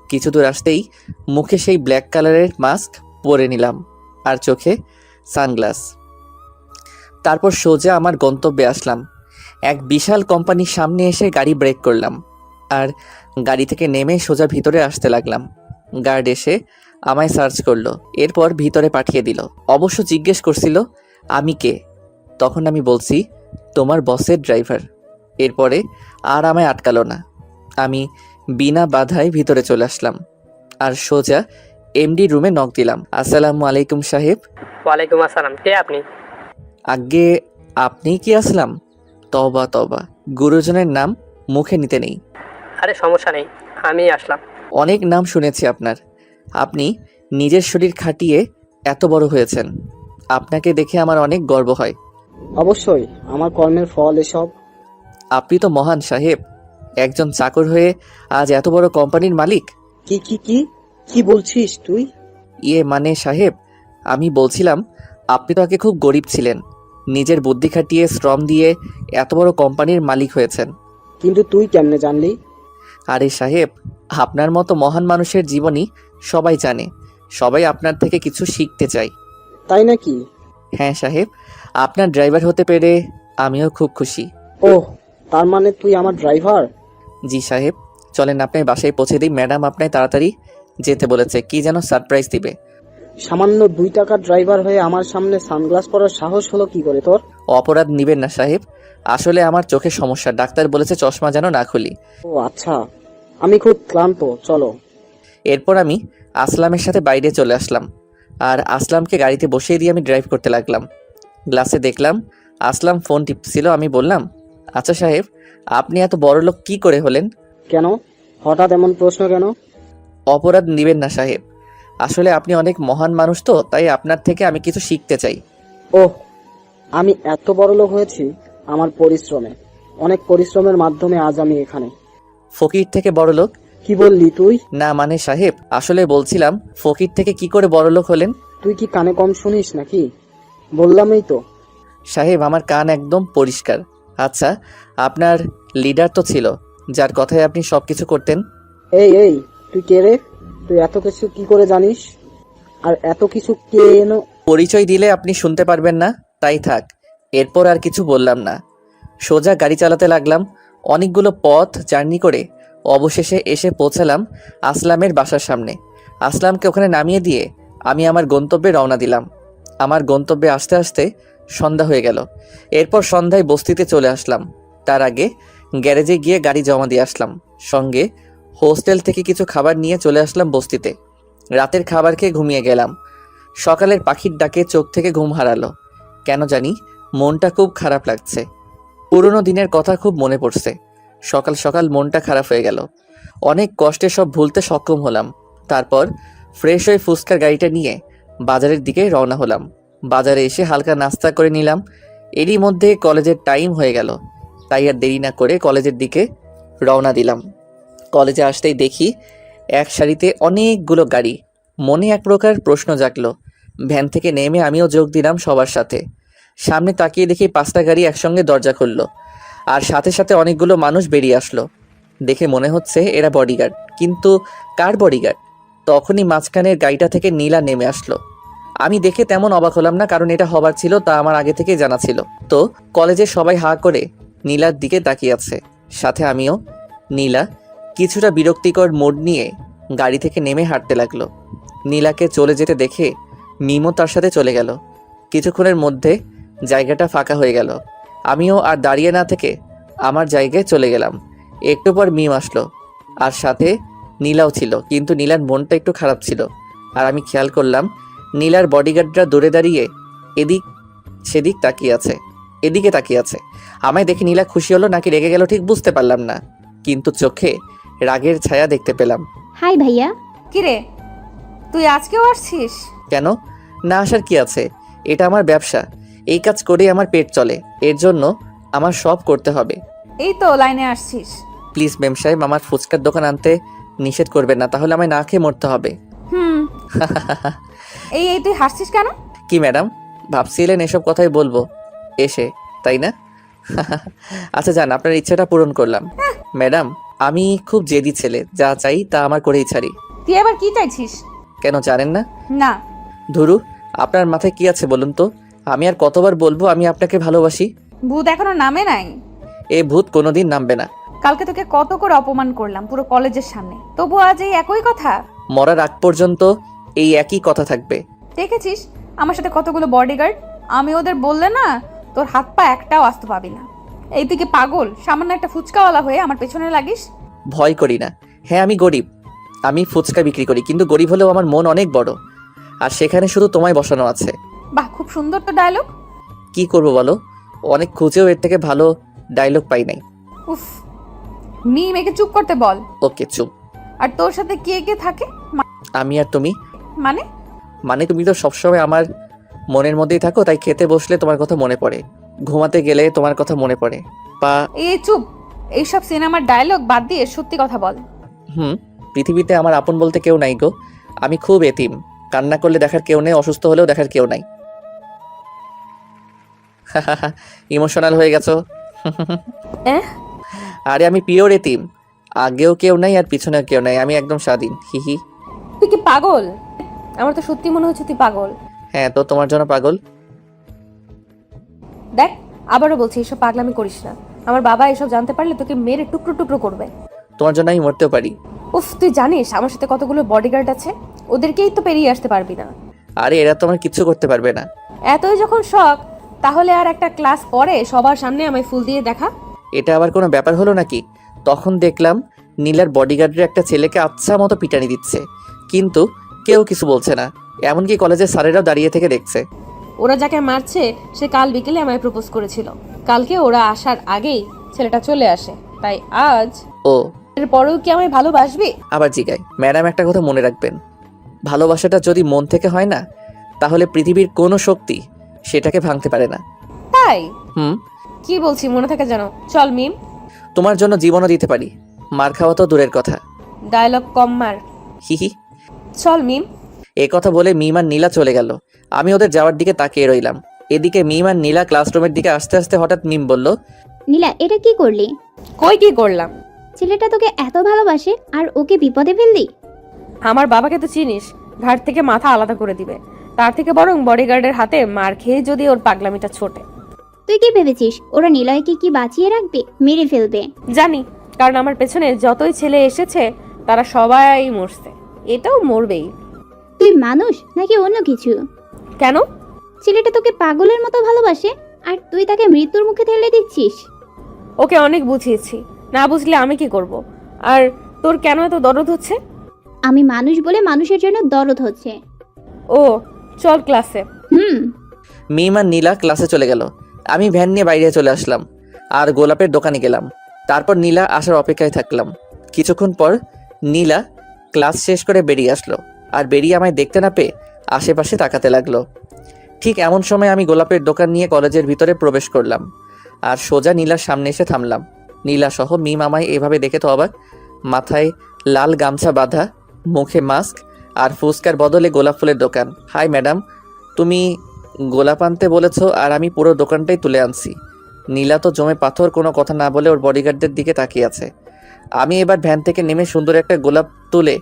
কিছু দূর আসতেই মুখে সেই ব্ল্যাক কালারের মাস্ক পরে নিলাম আর চোখে সানগ্লাস। তারপর সোজা আমার গন্তব্যে আসলাম। এক বিশাল কোম্পানির সামনে এসে গাড়ি ব্রেক করলাম আর গাড়ি থেকে নেমে সোজা ভিতরে আসতে লাগলাম। গার্ড এসে আমায় সার্চ করলো, এরপর ভিতরে পাঠিয়ে দিল। অবশ্য জিজ্ঞেস করছিল আমি কে। তখন আমি বলছি তোমার বসের ড্রাইভার। এরপরে আর আমায় আটকালো না। আমি বিনা বাধায় ভিতরে চলে আসলাম আর সোজা এমডি রুমে নক দিলাম। আসসালামু আলাইকুম সাহেব। ওয়ালাইকুম আসসালাম, কে আপনি? আগে আপনি কি আসলাম? তওবা তওবা, গুরুজনের নাম মুখে নিতে নেই। আরে সমস্যা নেই, আমি আসলাম। অনেক নাম শুনেছি আপনার। আপনি নিজের শরীর খাটিয়ে এত বড় হয়েছেন। আপনাকে দেখে আমার অনেক গর্ব হয়। অবশ্যই, আমার কর্মের ফল এসব। আপনি তো মহান সাহেব। একজন চাকর হয়ে আজ এত বড় কোম্পানির মালিক। কি কি কি কি বলছিস তুই? ইয়ে মানে সাহেব, আমি বলছিলাম আপনি তো আগে খুব গরিব ছিলেন। নিজের বুদ্ধি খাটিয়ে শ্রম দিয়ে এত বড় কোম্পানির মালিক হয়েছেন। কিন্তু তুই কেমনে জানলি? আরে সাহেব, আপনার মতো মহান মানুষের জীবনী সবাই জানে। সবাই আপনার থেকে কিছু শিখতে চায়। তাই নাকি? হ্যাঁ সাহেব, আপনার ড্রাইভার হতে পেরে আমিও খুব খুশি। ওহ, তার মানে তুই আমার ড্রাইভার? জি সাহেব, চলেন আপনার বাসায় পৌঁছে দিই। ম্যাডাম আপনায় তাড়াতাড়ি যেতে বলেছে, কি যেন সারপ্রাইজ দিবে। সামান্য 2 টাকার ড্রাইভার হয়ে আমার সামনে সানগ্লাস পরার সাহস হলো কি করে তোর? অপরাধ নিবেন না সাহেব, আসলে আমার চোখের সমস্যা। ডাক্তার বলেছে চশমা যেন না খুলি। ও আচ্ছা, আমি খুব ক্লান্ত, চলো। এরপর আমি আসলামের সাথে বাইরে চলে আসলাম আর আসলামকে গাড়িতে বসিয়ে দিয়ে আমি ড্রাইভ করতে লাগলাম। গ্লাসে দেখলাম আসলাম ফোন টিপছিল। আমি বললাম, আচ্ছা সাহেব, আপনি এত বড় লোক কি করে হলেন? কেন হঠাৎ এমন প্রশ্ন কেন? অপরাধ নিবেন না সাহেব, আসলে আপনি অনেক মহান মানুষ, তো তাই আপনার থেকে আমি কিছু শিখতে চাই। ওহ, আমি এত বড় লোক হয়েছি আমার পরিশ্রমে। অনেক পরিশ্রমের মাধ্যমে আজ আমি এখানে। ফকির থেকে বড় লোক? কি বললি তুই? না মানে সাহেব, আসলে বলছিলাম ফকির থেকে কি করে বড় লোক হলেন। তুই কি কানে কম শুনিস নাকি? বললামই তো। সাহেব, আমার কান একদম পরিষ্কার। আচ্ছা, আপনার লিডার তো ছিল, যার কথায় আপনি সব কিছু করতেন। এই এই, তুই কে রে? তুই এত কিছু কি করে জানিস? আর এত কিছু কেন? পরিচয় দিলে আপনি শুনতে পারবেন না, তাই থাক। এরপর আর কিছু বললাম না। সোজা গাড়ি চালাতে লাগলাম। অনেকগুলো পথ জার্নি করে অবশেষে এসে পৌঁছালাম আসলামের বাসার সামনে। আসলামকে ওখানে নামিয়ে দিয়ে আমি আমার গন্তব্যে রওনা দিলাম। আমার গন্তব্যে আসতে আসতে সন্ধ্যা হয়ে গেল। এরপর সন্ধ্যায় বস্তিতে চলে আসলাম। তার আগে গ্যারেজে গিয়ে গাড়ি জমা দিয়ে আসলাম। সঙ্গে হোস্টেল থেকে কিছু খাবার নিয়ে চলে আসলাম বস্তিতে। রাতের খাবার খেয়ে ঘুমিয়ে গেলাম। সকালের পাখির ডাকে চোখ থেকে ঘুম হারালো। কেন জানি মনটা খুব খারাপ লাগছে। পুরনো দিনের কথা খুব মনে পড়ছে। সকাল সকাল মনটা খারাপ হয়ে গেল। অনেক কষ্টে সব ভুলতে সক্ষম হলাম। তারপর ফ্রেশ হয়ে ফুচকার গাড়িটা নিয়ে বাজারের দিকে রওনা হলাম। বাজারে এসে হালকা নাস্তা করে নিলাম। এরই মধ্যে কলেজের টাইম হয়ে গেল, তাই আর দেরি না করে কলেজের দিকে রওনা দিলাম। কলেজে আসতেই দেখি এক সারিতে অনেকগুলো গাড়ি। মনে এক প্রকার প্রশ্ন জাগলো। ভ্যান থেকে নেমে আমিও যোগ দিলাম সবার সাথে। সামনে তাকিয়ে দেখি 5টা গাড়ি একসঙ্গে দরজা খুললো আর সাথে সাথে অনেকগুলো মানুষ বেরিয়ে আসলো। দেখে মনে হচ্ছে এরা বডিগার্ড, কিন্তু কার বডিগার্ড? তখনই মাঝখানের গাড়িটা থেকে নীলা নেমে আসলো। আমি দেখে তেমন অবাক হলাম না, কারণ এটা হবার ছিল, তা আমার আগে থেকেই জানা ছিল। তো কলেজের সবাই হা করে নীলার দিকে তাকিয়ে আছে, সাথে আমিও। নীলা কিছুটা বিরক্তিকর মোড নিয়ে গাড়ি থেকে নেমে হাঁটতে লাগলো। নীলাকে চলে যেতে দেখে মিমও তার সাথে চলে গেল। কিছুক্ষণের মধ্যে জায়গাটা ফাঁকা হয়ে গেল। আমিও আর দাঁড়িয়ে না থেকে আমার জায়গায় চলে গেলাম। একটু পর মিম আসলো, আর সাথে নীলাও ছিল, কিন্তু নীলার মনটা একটু খারাপ ছিল। আর আমি খেয়াল করলাম নীলার বডিগার্ডরা দূরে দাঁড়িয়ে এদিক সেদিক তাকিয়ে আছে, এদিকে তাকিয়ে আছে। আমায় দেখে নীলা খুশি হলো নাকি রেগে গেল ঠিক বুঝতে পারলাম না, কিন্তু চোখে রাগের ছায়া দেখতে পেলাম। হাই ভাইয়া। কিরে, তুই আজকেও আসছিস? কেন না আসার কি আছে, এটা আমার ব্যবসা, এই কাজ করেই আমার পেট চলে, এর জন্য আমার সব করতে হবে। এই তো লাইনে আসছিস। প্লিজ মেম সাহেব, আমার ফুচকার দোকান আনতে নিষেধ করবেন না, তাহলে আমায় না খেয়ে মরতে হবে। হুম। এই এই তুই হাসছিস কেন? কি ম্যাডাম, ভাবছিলেন এসব কথাই বলবো এসে, তাই না? আচ্ছা যান, আপনার ইচ্ছাটা পূরণ করলাম। ম্যাডাম, আমি খুব জেদি ছেলে, যা চাই তা আমার করেই ছাড়ি। তুই এবার কি চাইছিস? কেন জানেন না? না। ধুরু, আপনার মাথায় কি আছে বলুন তো? আমি আর কতবার বলবো আমি আপনাকে ভালোবাসি? ভূত এখনো নামে নাই। এ ভূত কোনোদিন নামবে না। কালকে তোকে কত করে অপমান করলাম পুরো কলেজের সামনে, তবু আজ এই একই কথা। মরার আগ পর্যন্ত এই একই কথা থাকবে। দেখেছিস আমার সাথে কতগুলো বডিগার্ড, আমি ওদের বললে না তোর হাত পা একটাও আসতে পাবি না। এই তুই কি পাগল? সামান্য একটা ফুচকাওয়ালা হয়ে আমার পেছনে লাগিস? ভয় করি না। হ্যাঁ আমি গরিব, আমি ফুচকা বিক্রি করি, কিন্তু গরিব হলেও আমার মন অনেক বড়, আর সেখানে শুধু তোমায় বসানো আছে। বাহ, খুব সুন্দর তো ডায়লগ। কি করব বলো, অনেক খুঁজেও এর থেকে ভালো ডায়লগ পাই নাই। উফ, মেয়েকে চুপ করতে বল। ওকে চুপ। আর তোর সাথে কে কে থাকে? আমি আর তুমি? মানে? মানে তুমি তো সবসময় আমার মনের মধ্যেই থাকো, তাই খেতে বসলে তোমার কথা মনে পড়ে, ঘুমাতে গেলে তোমার কথা মনে পড়ে, বা এই চুপ, এইসব সিনেমার ডায়লগ বাদ দিয়ে সত্যি কথা বল। পৃথিবীতে আমার আপন বলতে কেউ নাই গো, আমি খুব এতিম, কান্না করলে দেখার কেউ নেই, অসুস্থ হলেও দেখার কেউ নাই। ইমোশনাল হয়ে গেছো? আরে আমি পিওর এতিম, আগেও কেউ নাই আর পিছনেও কেউ নাই, আমি একদম স্বাধীন। হিহি। তুই কি পাগল? আমার তো সত্যি মনে হচ্ছে তুই পাগল। হ্যাঁ তো তোমার জন্য পাগল। দেখ, আবারও বলছি এসব পাগলামি করিস না। আমার বাবা এসব জানতে পারলে তোকে মেরে টুকরো টুকরো করবে। তোমার জন্য আমি মরতেও পারি। উফ, তুই জানিস আমার সাথে কতগুলো বডিগার্ড আছে? ওদেরকেই তো পেরিয়ে আসতে পারবি না। আরে এরা তো আমার কিচ্ছু করতে পারবে না। এতই যখন শখ, তাহলে আর একটা ক্লাস পরে সবার সামনে আমায় ফুল দিয়ে দেখা। এটা আবার কোনো ব্যাপার হলো নাকি? তখন দেখলাম নীলার বডিগার্ডের একটা ছেলেকে আচ্ছা মতো পিটানি দিচ্ছে, কিন্তু কেউ কিছু বলছে না, এমনকি কলেজের স্যারেরাও দাঁড়িয়ে থেকে দেখছে। ওরা যাকে মারছে সে কাল বিকেলে আমায় প্রপোজ করেছিল। কালকে ওরা আসার আগেই ছেলেটা চলে আসে, তাই আজ। ও, এর পরেও কি আমায় ভালোবাসবি? আবার জিগাই। ম্যাডাম একটা কথা মনে রাখবেন, ভালোবাসাটা যদি মন থেকে হয় না, তাহলে পৃথিবীর কোনো শক্তি সেটাকে ভাঙতে পারে না। তাই? হুম। কি বলছি মনে থাকে জানো? চল মিম। তোমার জন্য জীবনও দিতে পারি, মার খাওয়া তো দূরের কথা। ডায়লগ কম মার। হিহি। চল মিম। এ কথা বলে মিম আর নীলা চলে গেল। আমি ওদের যাওয়ার দিকে তাকিয়ে রইলাম। এদিকে মিম আর নীলা ক্লাসরুমের দিকে আস্তে আস্তে হঠাৎ মিম বলল, নীলা, এটা কি করলি? কই কি করলাম? ছেলেটা তোকে এত ভালোবাসে আর ওকে বিপদে ফেললি? আমার বাবাকে তো চিনিস, ঘাট থেকে মাথা আলাদা করে দিবে। তার থেকে বরং বডিগার্ডের হাতে মার খেয়ে যদি ওর পাগলামিটা ছোটে। তুই কি ভেবেছিস ওরা নিলয়কে কি বাঁচিয়ে রাখবে? মেরে ফেলবে। জানি, কারণ আমার পেছনে যতই ছেলে এসেছে তারা সবাই মরছে, এটাও মরবেই। তুই মানুষ নাকি অন্য কিছু? কেন? ছেলেটা তোকে পাগলের মতো ভালোবাসে আর তুই তাকে মৃত্যুর মুখে ঠেলে দিচ্ছিস। ওকে অনেক বুঝিয়েছি, না বুঝলে আমি কি করব? আর তোর কেন এত দরদ হচ্ছে? আমি মানুষ বলে মানুষের জন্য দরদ হচ্ছে। ও, চল ক্লাসে। মিম আর নীলা ক্লাসে চলে গেল। আমি ভ্যান নিয়ে বাইরে চলে আসলাম আর গোলাপের দোকানে গেলাম। তারপর নীলা আসার অপেক্ষায় থাকলাম। কিছুক্ষণ পর নীলা ক্লাস শেষ করে বেরিয়ে আসলো, আর বেরিয়ে আমায় দেখতে না পেয়ে আশেপাশে তাকাতে লাগলো। ঠিক এমন সময় আমি গোলাপের দোকান নিয়ে কলেজের ভিতরে প্রবেশ করলাম আর সোজা নীলার সামনে এসে থামলাম। নীলা সহ মিম আমায় এভাবে দেখে তো অবাক। মাথায় লাল গামছা বাঁধা, মুখে মাস্ক, আর ফুচকার বদলে গোলাপ ফুলের দোকান। হাই ম্যাডাম, তুমি গোলাপ আনতে বলেছো আর আমি পুরো দোকানটাই তুলে আনছি। নীলা তো জমে পাথর, কোনো কথা না বলে ওর বডিগার্ডদের দিকে তাকিয়ে আছে। আমি এবার ভ্যান থেকে নেমে সুন্দর একটা গোলাপ তুলে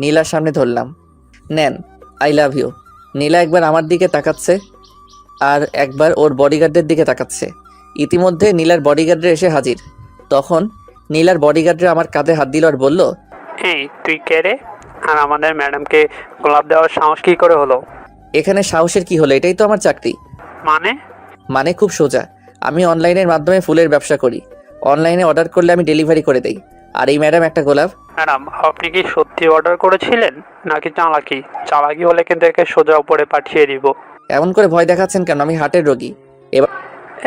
নীলার সামনে ধরলাম। নেন, আই লাভ ইউ। নীলা একবার আমার দিকে তাকাচ্ছে আর একবার ওর বডিগার্ডদের দিকে তাকাচ্ছে। ইতিমধ্যে নীলার বডিগার্ডরা এসে হাজির। তখন নীলার বডিগার্ডরা আমার কাঁধে হাত দিল আর বলল, এই তুই কে রে? আর আমাদের ম্যাডামকে গোলাপ দেওয়ার সাহস কী করে হলো? এখানে সাহসের কি হলো? এটাই তো আমার চাকরি। মানে? মানে খুব সোজা। আমি অনলাইনের মাধ্যমে ফুলের ব্যবসা করি। অনলাইনে অর্ডার করলে আমি ডেলিভারি করে দেই। আর এই ম্যাডাম একটা গোলাপ। ম্যাডাম, আপনি কি সত্যি অর্ডার করেছিলেন নাকি চালাকি? চালাকি হলে কিন্তু একে সোজা উপরে পাঠিয়ে দিব। এমন করে ভয় দেখাচ্ছেন কেন? আমি হার্টের রোগী।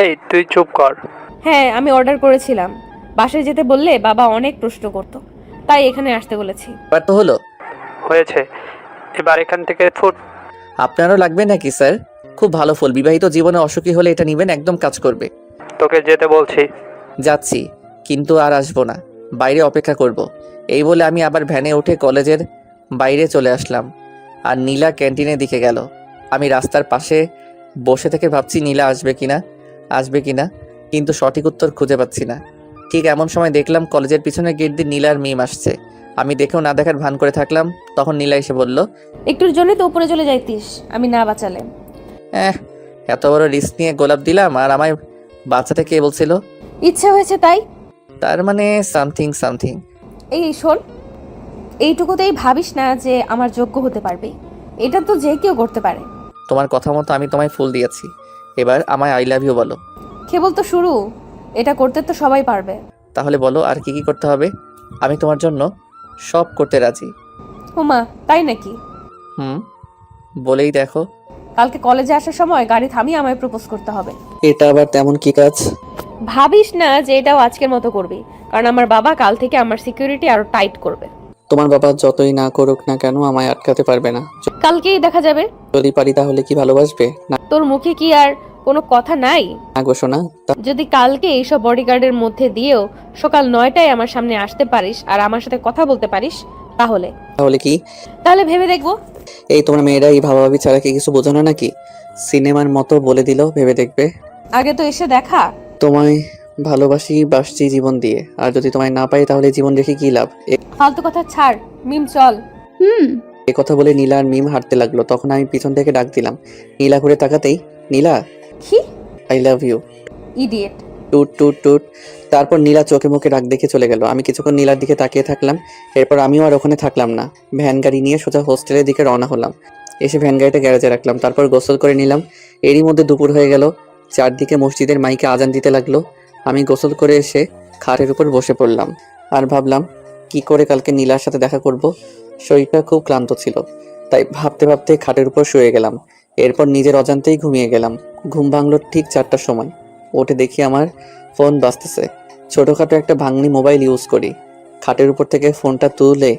এই তুই চুপ কর। হ্যাঁ, আমি অর্ডার করেছিলাম। বাসায় যেতে বললে বাবা অনেক প্রশ্ন করতো, তাই এখানে আসতে বলেছি। এবার তো হলো। হয়েছে, এবার এখান থেকে ফুট। আপনারও লাগবে নাকি স্যার? খুব ভালো ফুল। বিবাহিত জীবনে অসুখী হলে এটা নেবেন, একদম কাজ করবে। তোকে যেতে বলছি। যাচ্ছি, কিন্তু আর আসবো না। বাইরে অপেক্ষা করব। এই বলে আমি আবার ভ্যানে উঠে কলেজের বাইরে চলে আসলাম। আর নীলা ক্যান্টিনের দিকে গেল। আমি রাস্তার পাশে বসে থেকে ভাবছি নীলা আসবে কিনা, কিন্তু সঠিক উত্তর খুঁজে পাচ্ছি না। ঠিক এমন সময় দেখলাম কলেজের পিছনের গেট দিয়ে নীলার মিম আসছে। আমি দেখেও না দেখার ভান করে থাকলাম। তখন নীলা এসে বলল, একটুর জন্য তো উপরে চলে যাইতিস, আমি না বাঁচালে। এত বড় রিস্ক নিয়ে গোলাপ দিলাম, আর আমায় বাচ্চাটা কে বলছিল? ইচ্ছে হয়েছে তাই। তার মানে সামথিং। এই শোন, এইটুকুতেই ভাবিস না যে আমার যোগ্য হতে পারবি। এটা তো যে কেউ করতে পারে। তোমার কথা মতো আমি তোমায় ফুল দিয়েছি। এবার আমায় আই লাভ ইউ বলো। কেবল তো শুরু, এটা করতে তো সবাই পারবে। তাহলে বলো আর কি করতে হবে? আমি তোমার জন্য সব করতে রাজি। হুমা, তাই নাকি? বলেই দেখো। কালকে কলেজে আসার সময় গাড়ি থামিয়ে আমায় প্রপোজ করতে হবে। এটা আবার তেমন কি কাজ? ভাবিস না যে এটাও আজকের মতো করবি, কারণ আমার বাবা কাল থেকে আমার সিকিউরিটি আরো টাইট করবে। তোমার বাবা যতই না করুক না কেন আমায় আটকাতে পারবে না। কালকেই দেখা যাবে। যদি পারি তাহলে কি ভালোবাসবে না? তোর মুখে কি আর কোনো কথা নাই? না গো সোনা। যদি কালকে এইসব বডিগার্ডের মধ্যে দিয়েও সকাল 9টায় আমার সামনে আসতে পারিস আর আমার সাথে কথা বলতে পারিস, তাহলে কি? তাহলে ভেবে দেখবো। এই তোমরা মেয়েরা এই ভাবাভাবি ছাড়া কি কিছু বোঝো না নাকি? সিনেমার মতো বলে দিল ভেবে দেখবে। আগে তো এসে দেখা। তোমায় বাসছি জীবন দিয়ে, আর যদি তোমায় না পাই তাহলে জীবন রেখে কি লাভ? ফালতু কথা ছাড়, মিম চল। এ কথা বলে নীলা আর মিম হাঁটতে লাগলো। তখন আমি পিছন থেকে ডাক দিলাম। নীলা ঘুরে তাকাতেই, নীলা কি? I love you. Idiot. Toot toot টুট। তারপর নীলা চোখে মুখে ডাক দেখে চলে গেল। আমি কিছুক্ষণ নীলার দিকে তাকিয়ে থাকলাম। এরপর আমিও আর ওখানে থাকলাম না। ভ্যান গাড়ি নিয়ে সোজা হোস্টেলের দিকে রওনা হলাম। এসে ভ্যান গাড়িটা গ্যারেজে রাখলাম। তারপর গোসল করে নিলাম। এরই মধ্যে দুপুর হয়ে গেল। চারদিকে মসজিদের মাইকে আজান দিতে লাগলো। আমি গোসল করে এসে খাটের উপর বসে পড়লাম। আর ভাবলাম কি করে কালকে নীলার সাথে দেখা করব। শরীরটা খুব ক্লান্ত ছিল, তাই ভাবতে ভাবতে খাটের উপর শুয়ে গেলাম। এরপর নিজের অজান্তেই ঘুমিয়ে গেলাম। ঘুম ভাঙলো ঠিক 4টার সময়। উঠে দেখি আমার ফোন বাজতেছে। ছোটখাটো একটা ভাঙনি মোবাইল ইউজ করি। খাটের উপর থেকে ফোনটা তুলে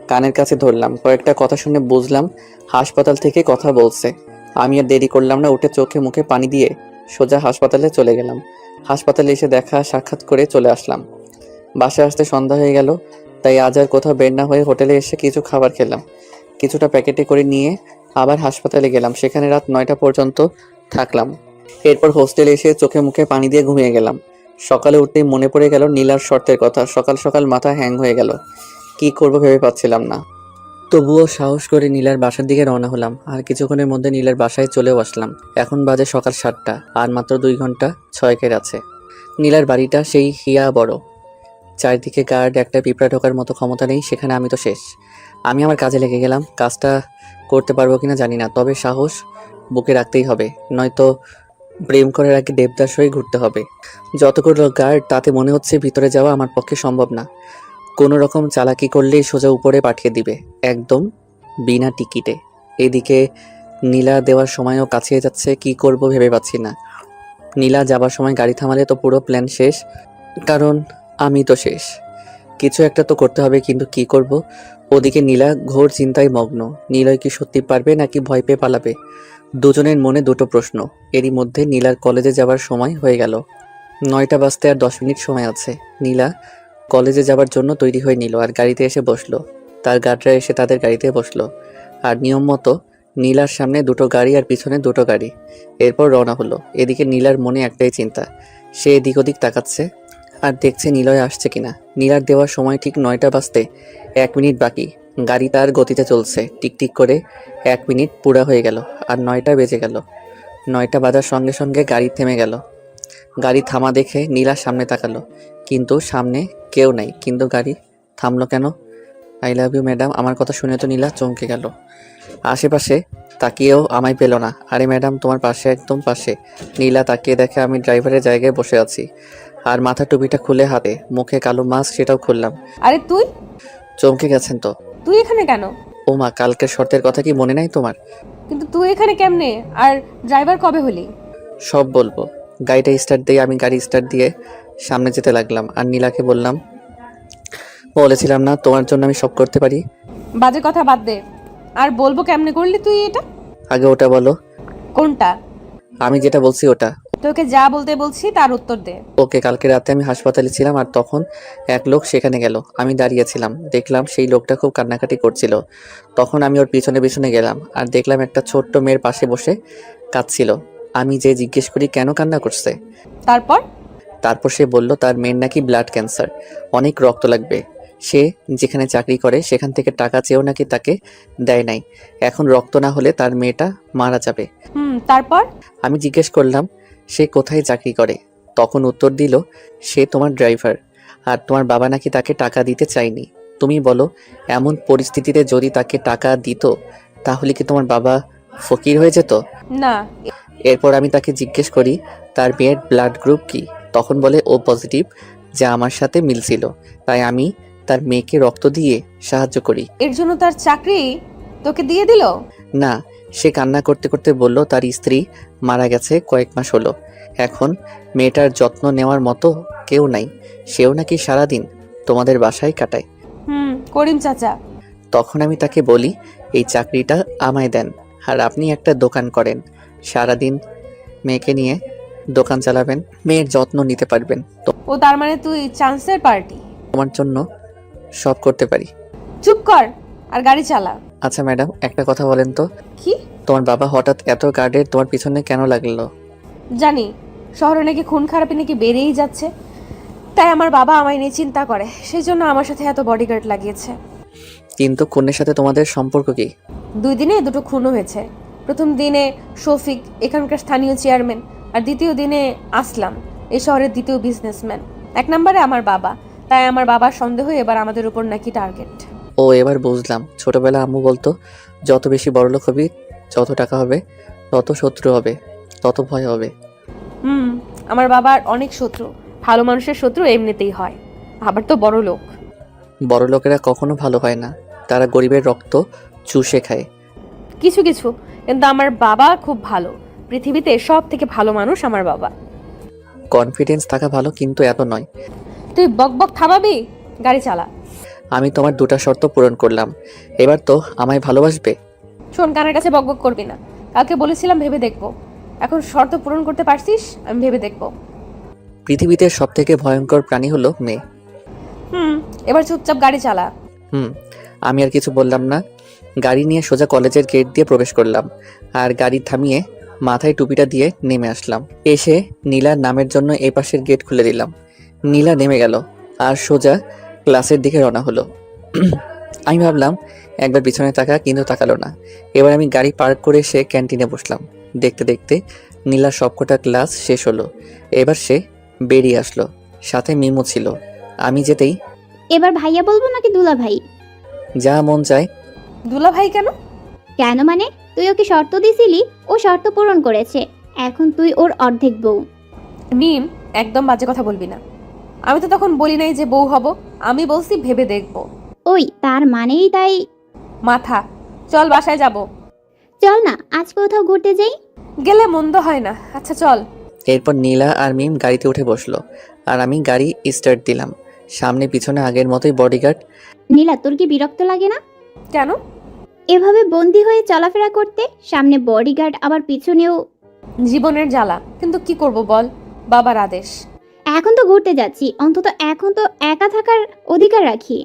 কানের কাছে ধরলাম। কয়েকটা কথা শুনে বুঝলাম হাসপাতাল থেকে কথা বলছে। আমি আর দেরি করলাম না, উঠে চোখে মুখে পানি দিয়ে সোজা হাসপাতালে চলে গেলাম। হাসপাতালে এসে দেখা সাক্ষাৎ করে চলে আসলাম। বাসায় আসতে সন্ধ্যা হয়ে গেল, তাই আজ আর কোথাও বের না হয়ে হোটেলে এসে কিছু খাবার খেলাম। কিছুটা প্যাকেটে করে নিয়ে আবার হাসপাতালে গেলাম। সেখানে রাত 9টা পর্যন্ত থাকলাম। এরপর হোস্টেলে এসে চোখে মুখে পানি দিয়ে ঘুমিয়ে গেলাম। সকালে উঠতেই মনে পড়ে গেল নীলার শর্তের কথা। সকাল সকাল মাথা হ্যাং হয়ে গেল। কি করব ভেবে পাচ্ছিলাম না। তবুও সাহস করে নীলার বাসার দিকে রওনা হলাম। আর কিছুক্ষণের মধ্যে নীলার বাসায় চলেও আসলাম। এখন বাজে সকাল 7টা, আর মাত্র 2 ঘন্টা 6 আছে। নীলার বাড়িটা সেই হিয়া বড়। চারদিকে গার্ড, একটা পিঁপড়া ঢোকার মতো ক্ষমতা নেই সেখানে। আমি তো শেষ। আমি আমার কাজে লেগে গেলাম। কাজটা করতে পারবো কিনা জানি না, তবে সাহস বুকে রাখতেই হবে, নয়তো প্রেম করার আগে দেবদাস হয়ে ঘুরতে হবে। যতগুলো গার্ড, তাতে মনে হচ্ছে ভিতরে যাওয়া আমার পক্ষে সম্ভব না। কোনো রকম চালাকি করলেই সোজা উপরে পাঠিয়ে দিবে, একদম বিনা টিকিটে। এদিকে নীলা দেওয়ার সময়ও কাছে যাচ্ছে। কি করব ভেবে পাচ্ছি না। নীলা যাবার সময় গাড়ি থামালে তো পুরো প্ল্যান শেষ, কারণ আমি তো শেষ। কিছু একটা তো করতে হবে, কিন্তু কি করব? ওদিকে নীলা ঘোর চিন্তায় মগ্ন। নীলয় কি সত্যি পারবে নাকি ভয় পেয়ে পালাবে? দুজনের মনে দুটো প্রশ্ন। এরই মধ্যে নীলার কলেজে যাবার সময় হয়ে গেল। 9টা বাজতে আর 10 মিনিট সময় আছে। নীলা কলেজে যাবার জন্য তৈরি হয়ে নিল আর গাড়িতে এসে বসলো। তার গার্ডরা এসে তাদের গাড়িতে বসলো। আর নিয়ম মতো নীলার সামনে দুটো গাড়ি আর পিছনে দুটো গাড়ি। এরপর রওনা হলো। এদিকে নীলার মনে একটাই চিন্তা। সে এদিক ওদিক তাকাচ্ছে আর দেখছে নীলয় আসছে কিনা। নীলার দেওয়ার সময় ঠিক 9টা বাজতে 1 মিনিট বাকি। গাড়ি তার গতিতে চলছে। টিকটিক করে 1 মিনিট পুরা হয়ে গেল আর 9টা বেজে গেল। 9টা বাজার সঙ্গে সঙ্গে গাড়ি থেমে গেল। গাড়ি থামা দেখে নীলা সামনে তাকালো, কিন্তু সামনে কেউ নাই। কিন্তু গাড়ি থামলো কেন? I love you madam. আমার কথা শুনে তো নীলা চমকে গেল। আশেপাশে তাকিয়েও আমায় পেল না। আরে ম্যাডাম, তোমার পাশে, একদম পাশে। নীলা তাকিয়ে দেখে আমি ড্রাইভারের জায়গায় বসে আছি, আর মাথা টুপিটা খুলে হাতে, মুখে কালো মাস্ক, সেটাও খুললাম। আরে তুই চমকে গেছেন তো? তুই এখানে কেন? ও মা, কালকের শর্তের কথা কি মনে নাই তোমার? কিন্তু তুই এখানে কেমনে? আর ড্রাইভার কবে হলি? সব বলবো। গাড়িটা স্টার্ট দিয়ে আমি গাড়ি স্টার্ট দিয়ে সামনে যেতে লাগলাম, আর নীলাকে বললাম, বলেছিলাম না তোমার জন্য আমি সব করতে পারি। বাজে কথা বাদ দে। আর বলবো কেমনে করলি তুই এটা? আগে ওটা বলো। কোনটা? আমি যেটা বলছি ওটা। তোকে যা বলতে বলছি তার উত্তর দে। ওকে, কালকে রাতে আমি হাসপাতালে ছিলাম, আর তখন এক লোক সেখানে গেল। আমি দাঁড়িয়েছিলাম, দেখলাম সেই লোকটা খুব কান্নাকাটি করছিল। তখন আমি ওর পিছনে পিছনে গেলাম, আর দেখলাম একটা ছোট্ট মেয়ের পাশে বসে কাঁদছিল। আমি যে জিজ্ঞেস করি কেন কান্না করছে। তারপর? তারপর সে বলল তার মেয়ের নাকি ব্লাড ক্যান্সার, অনেক রক্ত লাগবে। সে যেখানে চাকরি করে সেখান থেকে টাকা চেয়েও নাকি তাকে দেয় নাই। এখন রক্ত না হলে তার মেয়েটা মারা যাবে। তারপর? আমি জিজ্ঞেস করলাম সে কোথায় চাকরি করে। তখন উত্তর দিল সে তোমার ড্রাইভার, আর তোমার বাবা নাকি তাকে টাকা দিতে চায়নি। তুমি বলো, এমন পরিস্থিতিতে যদি তাকে টাকা দিত তাহলে কি তোমার বাবা ফকির হয়ে যেত? না। এরপর আমি তাকে জিজ্ঞেস করি তার মেয়ের ব্লাড গ্রুপ কি। তখন বলে ও পজিটিভ, যা আমার সাথে মিলছিল, তাই আমি তার মেয়েকে রক্ত দিয়ে সাহায্য করি। এর জন্য তার চাকরি তোকে দিয়ে দিল? না, সে কান্না করতে করতে বলল তার স্ত্রী মারা গেছে কয়েক মাস হলো। এখন মেয়েটার যত্ন নেওয়ার মতো কেউ নাই। সেও নাকি সারাদিন তোমাদের বাসায় কাটায়। করিম চাচা। তখন আমি তাকে বলি এই চাকরিটা আমায় দেন, আর আপনি একটা দোকান করেন, সারাদিন মেয়েকে নিয়ে দোকান চালাবেন, মেয়ের যত্ন নিতে পারবেন। ও তার মানে তুই চান্সের পার্টি? তোমার জন্য সব করতে পারি। চুপ কর আর গাড়ি চালা। আচ্ছা ম্যাডাম, একটা কথা বলেন তো, কি? তোমার বাবা হঠাৎ এত গার্ডের তোমার পিছনে কেন লাগলো? জানি শহরে নাকি খুন খারাপি নাকি বেড়েই যাচ্ছে, তাই আমার বাবা আমায় নিয়ে চিন্তা করে, সেই জন্য আমার সাথে এত বডিগার্ড লাগিয়েছে। কিন্তু খুনের সাথে তোমাদের সম্পর্ক কি? 2 দিনে 2টো খুনও হয়েছে। প্রথম দিনে শফিক, এখানকার স্থানীয় চেয়ারম্যান, আর দ্বিতীয় দিনে আসলাম, এই শহরের দ্বিতীয় বিজনেসম্যান। 1 নম্বরে আমার বাবা, তাই আমার বাবার সন্দেহ এবার আমাদের উপর নাকি টার্গেট। ও, এবার বুঝলাম। ছোটবেলা আম্মু বলতো যত বেশি বড়লোক হবি, যত টাকা হবে, তত শত্রু হবে, তত ভয় হবে। আমার বাবার অনেক শত্রু। ভালো মানুষের শত্রু এমনিতেই হয়, আবার তো বড় লোক। বড় লোকেরা কখনো ভালো হয় না, তারা গরিবের রক্ত চুষে খায়। কিছু কিছু, কিন্তু আমার বাবা খুব ভালো। পৃথিবীতে সব থেকে ভালো মানুষ আমার বাবা। কনফিডেন্স থাকা ভালো, কিন্তু এত নয়। তুই বকবক থামাবি? গাড়ি চালা। আমি তোমার 2টা শর্ত পূরণ করলাম, এবার তো আমায় ভালোবাসবে? শোন, কানের কাছে বকবক করবি না। কালকে বলেছিলাম ভেবে দেখবো, এখন শর্ত পূরণ করতে পারছিস? আমি ভেবে দেখবো। পৃথিবীতে সব থেকে ভয়ঙ্কর প্রাণী হলো মেয়ে। এবার চুপচাপ গাড়ি চালা। আমি আর কিছু বললাম না। গাড়ি নিয়ে সোজা কলেজের গেট দিয়ে প্রবেশ করলাম, আর গাড়ি থামিয়ে মাথায় টুপিটা দিয়ে নেমে আসলাম। এসে নীলার নামের জন্য এই পাশের গেট খুলে দিলাম। নীলা নেমে গেল আর সোজা ক্লাসের দিকে রওনা হলো। আমি ভাবলাম একবার পিছনে তাকা, কিন্তু তাকালো না। এবার আমি গাড়ি পার্ক করে এসে ক্যান্টিনে বসলাম। দেখতে দেখতে নীলার সবকটা ক্লাস শেষ হলো। এবার সে বেরিয়ে আসলো, সাথে মিমো ছিল। আমি যেতেই, এবার ভাইয়া বলবো নাকি দুলা ভাই? যা মন চায়। দুলা ভাই কেন? কেন মানে, তুই ওকে শর্ত দিছিলি, ও শর্ত পূরণ করেছে, এখন তুই ওর অর্ধেক বউ। মিম, একদম বাজে কথা বলবি না। আমি তো তখন বলি নাই যে বউ হব, আমি বলছি ভেবে দেখবো। ওই তার মানেই তাই। মাথা, চল বাসায় যাব। চল না আজ কোথাও ঘুরতে যাই। গেলে মন্দ হয় না। আচ্ছা চল। এরপর নীলা আর মিম গাড়িতে উঠে বসলো, আর আমি গাড়ি স্টার্ট দিলাম। সামনে পিছনে আগের মতোই বডিগার্ড। নীলা, তোর কি বিরক্ত লাগে না কেন? এভাবে বন্দি হয়ে চলাফেরা করতে? সামনে বডিগার্ড, আবার পিছনেও। জীবনের জ্বালা, কিন্তু কি করব বল, বাবার আদেশ। এখন তো ঘুরতে যাচ্ছি, অন্তত এখন তো একা থাকার অধিকার রাখি।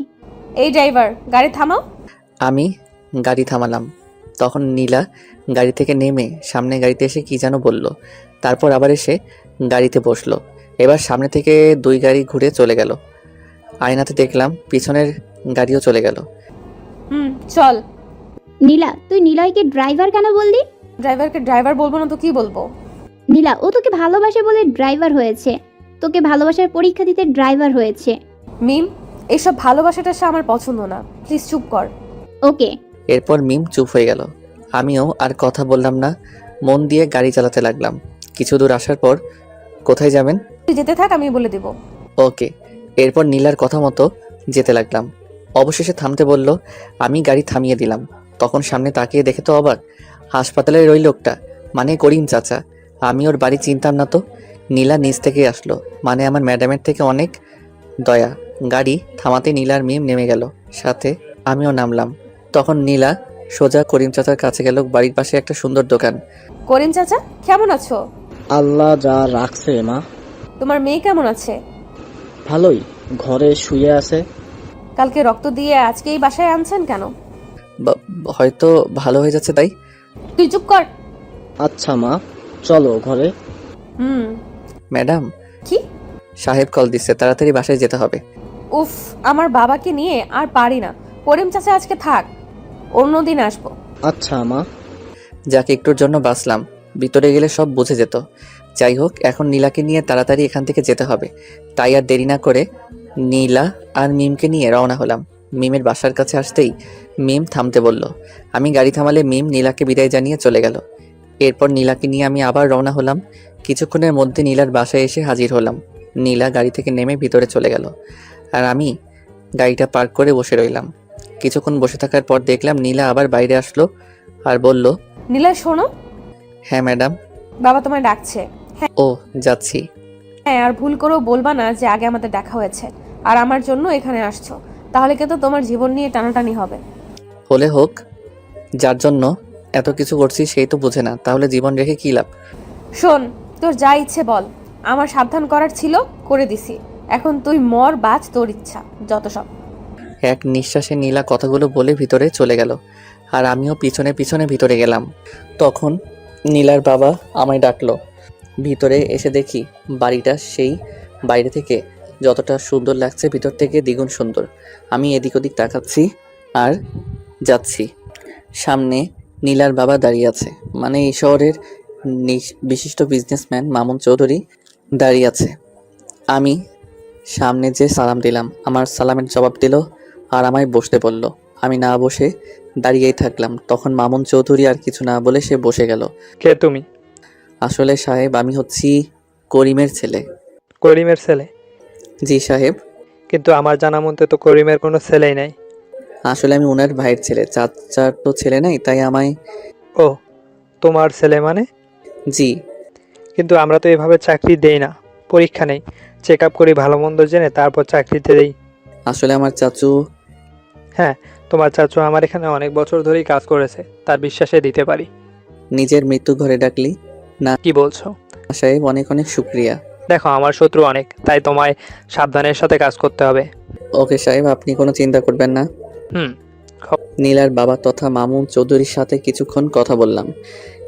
এই ড্রাইভার, গাড়ি থামাও। আমি গাড়ি থামালাম। তখন নীলা গাড়ি থেকে নেমে সামনে গাড়িতে এসে কি যেন বলল, তারপর আবার এসে গাড়িতে বসলো। এবার সামনে থেকে 2 গাড়ি ঘুরে চলে গেল। আয়নাতে দেখলাম পিছনের গাড়িও চলে গেল। চল। নীলা, তুই নিলয়কে ড্রাইভার কেন বললি? ড্রাইভারকে ড্রাইভার বলবো না তো কি বলবো? নীলা, ও তোকে ভালোবাসে বলে ড্রাইভার হয়েছে, তোকে ভালোবাসার পরীক্ষা দিতে ড্রাইভার হয়েছে। মিম, এইসব ভালোবাসাটা সে আমার পছন্দ না, প্লিজ চুপ কর। ওকে। এরপর মিম চুপ হয়ে গেল। আমিও আর কথা বললাম না, মন দিয়ে গাড়ি চালাতে লাগলাম। কিছু দূর আসার পর, কোথায় যাবেন? তুই যেতে থাক, আমি বলে দিব। ওকে। এরপর নীলার কথা মতো যেতে লাগলাম। অবশেষে থামতে বলল, আমি গাড়ি থামিয়ে দিলাম। তখন সামনে তাকিয়ে দেখে তো অবাক, হাসপাতালের ওই লোকটা, মানে করিম চাচা। আমি ওর বাড়ি চিনতাম না তো। নীলা নিচ থেকে আসলো, মানে আমার ম্যাডামের থেকে অনেক দয়া। গাড়ি থামাতে নীলার মিম নেমে গেল, সাথে আমিও নামলাম। তখন নীলা সোজা করিম চাচার কাছে গেল। বাড়ির পাশে একটা সুন্দর দোকান। করিম চাচা, কেমন আছো? আল্লাহ যা রাখছে মা। তোমার মেয়ে কেমন আছে? ভালোই, ঘরে শুয়ে আছে। কালকে রক্ত দিয়ে আজকে এই বাসায় আনছেন কেন? হয়তো ভালো হয়ে যাচ্ছে তাই। তুই চুপ কর। আচ্ছা মা, চলো ঘরে। হুম। ম্যাডাম, কি? সাহেব কল দিচ্ছে, তাড়াতাড়ি বাসায় যেতে হবে। উফ, আমার বাবাকে নিয়ে আর পারি না। করিম চাচা আজকে থাক, অন্যদিন আসবো। আচ্ছা মা। যাকে একটুর জন্য বাঁচলাম, ভিতরে গেলে সব বুঝে যেত। যাই হোক, এখন নীলাকে নিয়ে তাড়াতাড়ি এখান থেকে যেতে হবে। তাই আর দেরি না করে নীলা আর মিমকে নিয়ে রওনা হলাম। মিমের বাসার কাছে আসতেই মিম থামতে বলল। আমি গাড়ি থামালে মিম নীলাকে বিদায় জানিয়ে চলে গেল। এরপর নীলাকে নিয়ে আমি আবার রওনা হলাম। কিছুক্ষণের মধ্যে নীলার বাসায় এসে হাজির হলাম। নীলা গাড়ি থেকে নেমে ভিতরে চলে গেল, আর আমি গাড়িটা পার্ক করে বসে রইলাম। কিছুক্ষণ বসে থাকার পর দেখলাম নীলা আবার বাইরে আসলো আর বলল, নীলা শোনো, হ্যাঁ ম্যাডাম। বাবা তোমায় ডাকছে। ও, যাচ্ছি। হ্যাঁ, আর ভুল করেও বলবা না যে আগে আমাদের দেখা হয়েছে আর আমার জন্য এখানে আসছো, তাহলে কিন্তু তোমার জীবন নিয়ে টানাটানি হবে। হলে হোক, যার জন্য এত কিছু করছি সেই তো বোঝে না, তাহলে জীবন রেখে কী লাভ? শোন, তোর যা ইচ্ছে বল, আমার সাবধান করার ছিল করে দিছি, এখন তুই মর বাঁচ, তোর ইচ্ছা যত সব। এক নিঃশ্বাসে নীলা কথাগুলো বলে ভিতরে চলে গেল, আর আমিও পিছনে পিছনে ভিতরে গেলাম। তখন নীলার বাবা আমায় ডাকলো। ভিতরে এসে দেখি বাড়িটা সেই বাইরে থেকে যতটা সুন্দর লাগছে ভিতর থেকে দ্বিগুণ সুন্দর। আমি এদিক ওদিক তাকাচ্ছি আর যাচ্ছি। সামনে নীলার বাবা দাঁড়িয়ে আছে, মানে এই শহরের বিশিষ্ট বিজনেসম্যান মামুন চৌধুরী দাঁড়িয়ে আছে। আমি সামনে যে সালাম দিলাম, আমার সালামের জবাব দিল আর আমায় বসতে বলল। আমি না বসে দাঁড়িয়েই থাকলাম। তখন মামুন চৌধুরী আর কিছু না বলে সে বসে গেল। কে তুমি? আসলে সাহেব, আমি হচ্ছি করিমের ছেলে। করিমের ছেলে? জি সাহেব। কিন্তু আমার জানা মতে তো করিমের কোনো ছেলেই নাই। আসলে আমি ওনার ভাইয়ের ছেলে, চাচার তো ছেলে নাই, তাই আমায়। ও, তোমার ছেলে মানে? জি। কিন্তু আমরা তো এভাবে চাকরি দেই না, পরীক্ষা নেই, চেক আপ করি, ভালো মন্দ জেনে তারপর চাকরিতে দেই। আসলে আমার চাচু। হ্যাঁ, তোমার চাচু আমার এখানে অনেক বছর ধরেই কাজ করেছে, তার বিশ্বাসে দিতে পারি। নিজের মৃত্যু ঘরে ডাকলি না কি বলছো? সাহেব, অনেক অনেক শুক্রিয়া। দেখো, আমার শত্রু অনেক, তাই তোমায় সাবধানের সাথে কাজ করতে হবে। ওকে সাহেব, আপনি কোনো চিন্তা করবেন না। হুম। নীলার বাবা তথা মামুন চৌধুরীর সাথে কিছুক্ষণ কথা বললাম।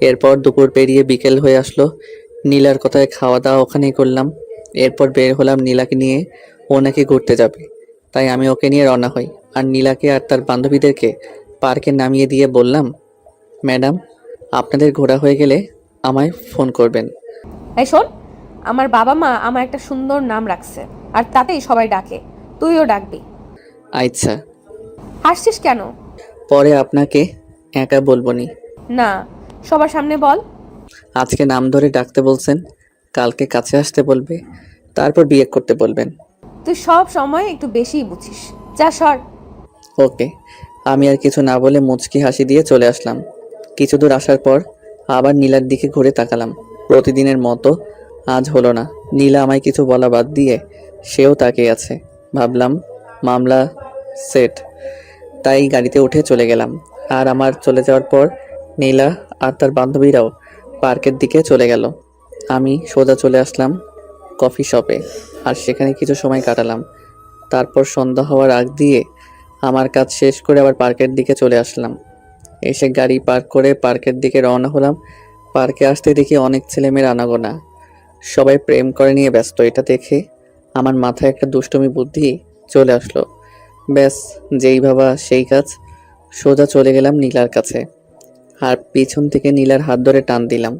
এরপর দুপুর পেরিয়ে বিকেল হয়ে আসলো। নীলার কথায় খাওয়া দাওয়া ওখানেই করলাম। এরপর বের হলাম নীলাকে নিয়ে। ও নাকি ঘুরতে যাবে, তাই আমি ওকে নিয়ে রওনা হই। আর নীলাকে আর তার বান্ধবীদেরকে পার্কে নামিয়ে দিয়ে বললাম, ম্যাডাম, আপনাদের ঘোরা হয়ে গেলে আমায় ফোন করবেন। এই শোন, আমার বাবা মা আমার একটা সুন্দর নাম রাখছে, আর তাতেই সবাই ডাকে, তুইও ডাকবি। আচ্ছা। হাসছিস কেন? পরে আপনাকে একা বলবো নি। না, সবার সামনে বল। আজকে নাম ধরে ডাকতে বলছেন, কালকে কাছে আসতে বলবে, তারপর বিয়ে করতে বলবেন। তুই সব সময় একটু বেশিই বুঝিস, যা সর। ওকে। আমি আর কিছু না বলে মুচকি হাসি দিয়ে চলে আসলাম। কিছু দূর আসার পর আবার নীলার দিকে ঘুরে তাকালাম। প্রতিদিনের মতো আজ হলো না। নীলা আমায় কিছু বলা বাদ দিয়ে সেও তাকিয়ে আছে। ভাবলাম মামলা সেট, তাই গাড়িতে উঠে চলে গেলাম। আর আমার চলে যাওয়ার পর নীলা আর তার বান্ধবীরাও পার্কের দিকে চলে গেল। আমি সোজা চলে আসলাম কফি শপে, আর সেখানে কিছু সময় কাটালাম। তারপর সন্ধ্যা হওয়ার আগ দিয়ে আমার কাজ শেষ করে আবার পার্কের দিকে চলে আসলাম। এসে গাড়ি পার্ক করে পার্কের দিকে রওনা হলাম। পার্কে আসতে দেখি অনেক ছেলেমেয়ের আনাগোনা, সবাই প্রেম করে নিয়ে ব্যস্ত। এটা দেখে আমার মাথায় একটা দুষ্টুমি বুদ্ধি চলে আসলো। ব্যাস, যেই ভাবা সেই কাজ, সোজা চলে গেলাম নীলার কাছে আর পিছন থেকে নীলার হাত ধরে টান দিলাম।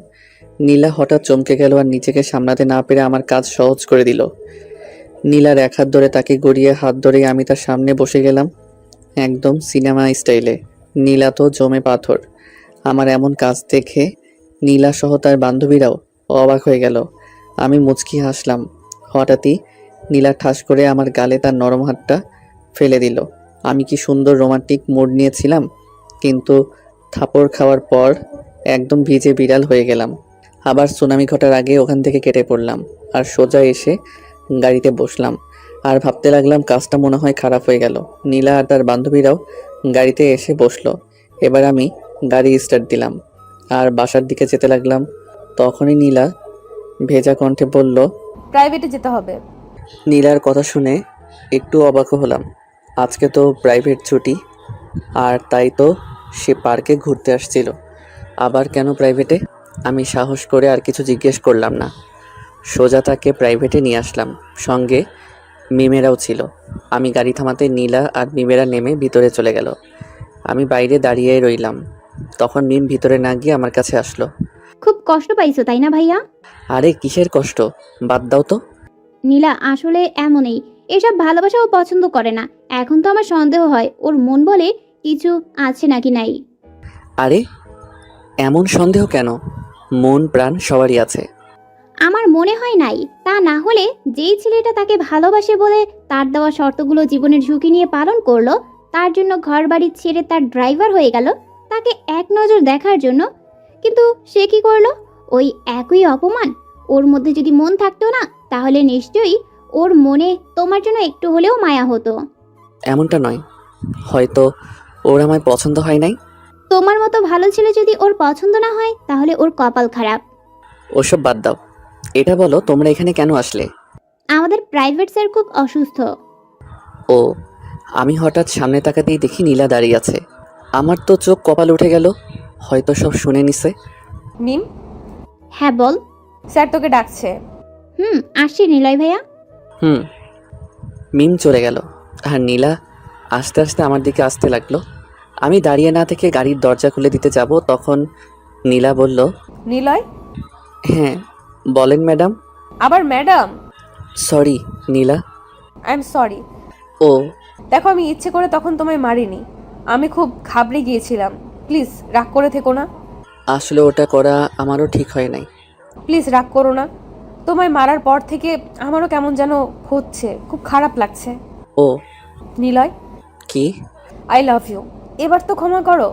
নীলা হঠাৎ চমকে গেল আর নিজেকে সামলাতে না পেরে আমার কাজ সহজ করে দিল। নীলার এক হাত ধরে তাকে গড়িয়ে হাত ধরেই আমি তার সামনে বসে গেলাম, একদম সিনেমা স্টাইলে। নীলা তো জমে পাথর। আমার এমন কাজ দেখে নীলা সহ তার বান্ধবীরাও অবাক হয়ে গেল। আমি মুচকি হাসলাম। হঠাৎই নীলা ঠাস করে আমার গালে তার নরম হাতটা ফেলে দিল। আমি কি সুন্দর রোমান্টিক মুড নিয়েছিলাম, কিন্তু থাপড় খাওয়ার পর একদম ভিজে বিড়াল হয়ে গেলাম। আবার সুনামি ঘটার আগে ওখান থেকে কেটে পড়লাম আর সোজা এসে গাড়িতে বসলাম। আর ভাবতে লাগলাম কাজটা মনে হয় খারাপ হয়ে গেল। নীলা আর তার বান্ধবীরাও গাড়িতে এসে বসলো। এবার আমি গাড়ি স্টার্ট দিলাম আর বাসার দিকে যেতে লাগলাম। তখনই নীলা ভেজা কণ্ঠে বলল, প্রাইভেটে যেতে হবে। নীলার কথা শুনে একটু অবাক হলাম। আজকে তো প্রাইভেট ছুটি, আর তাই তো সে পার্কে ঘুরতে আসছিল। আবার কেন প্রাইভেটে? আমি সাহস করে আর কিছু জিজ্ঞেস করলাম না, সোজা তাকে প্রাইভেটে নিয়ে আসলাম। সঙ্গে মিমেরাও ছিল। আমি গাড়ি থামাতে নীলা আর মিমেরা নেমে ভিতরে চলে গেল। আমি বাইরে দাঁড়িয়ে রইলাম। তখন মিম ভিতরে না গিয়ে আমার কাছে আসলো। খুব কষ্ট পাইছো তাই না ভাইয়া? আরে কিসের কষ্ট, বাদ দাও তো। নীলা আসলে এমনই, এসব ভালোবাসা ও পছন্দ করে না। এখন তো আমার সন্দেহ হয় ওর মন বলে কিছু আছে নাকি নাই। আরে এমন সন্দেহ কেন? মন প্রাণ সবারই আছে। আমার মনে হয় নাই। তা না হলে যেই ছেলেটা তাকে ভালোবাসে বলে তার দেওয়া শর্তগুলো জীবনের ঝুঁকি নিয়ে পালন করলো, তার জন্য ঘর বাড়ি ছেড়ে তার ড্রাইভার হয়ে গেল তাকে এক নজর দেখার জন্য, কিন্তু সে কি করলো? ওই একই অপমান। ওর মধ্যে যদি মন থাকতো না, তাহলে নিশ্চয়ই ওর মনে তোমার জন্য একটু হলেও মায়া হতো। এমনটা নয়, হয়তো ওর আমায় পছন্দ হয় নাই। তোমার মতো ভালো ছেলে যদি ওর পছন্দ না হয়, তাহলে ওর কপাল খারাপ। ওসব বাদ দাও, এটা বলো তোমরা এখানে কেন আসলে? আমাদের প্রাইভেট স্যার খুব অসুস্থ। ও, আমি হঠাৎ সামনে তাকাতেই দেখি নীলা দাঁড়িয়ে আছে। আমার তো চোখ কপাল উঠে গেল, হয়তো সব শুনে নিছে। মিম, হ্যাঁ বল। স্যার তোকে ডাকছে। আসছি নিলয় ভাইয়া। মিম চলে গেল আর নীলা আস্তে আস্তে আমার দিকে আসতে লাগলো। আমি দাঁড়িয়ে না থেকে গাড়ির দরজা খুলে দিতে যাব, তখন নীলা বলল, নিলয়? হ্যাঁ বলেন ম্যাডাম। আবার madam? Sorry Neela. I am sorry. ও, দেখো আমি ইচ্ছে করে তখন তোমায় মারিনি, আমি খুব ঘাবড়ে গিয়েছিলাম। প্লিজ রাগ করে থেকো না। আসলে ওটা করা আমারও ঠিক হয় নাই। প্লিজ রাগ করো না। তোমায় মারার পর থেকে আমারও কেমন যেন হচ্ছে, খুব খারাপ লাগছে। ও নিলয়, কি? I love you. এবার তো ক্ষমা করো।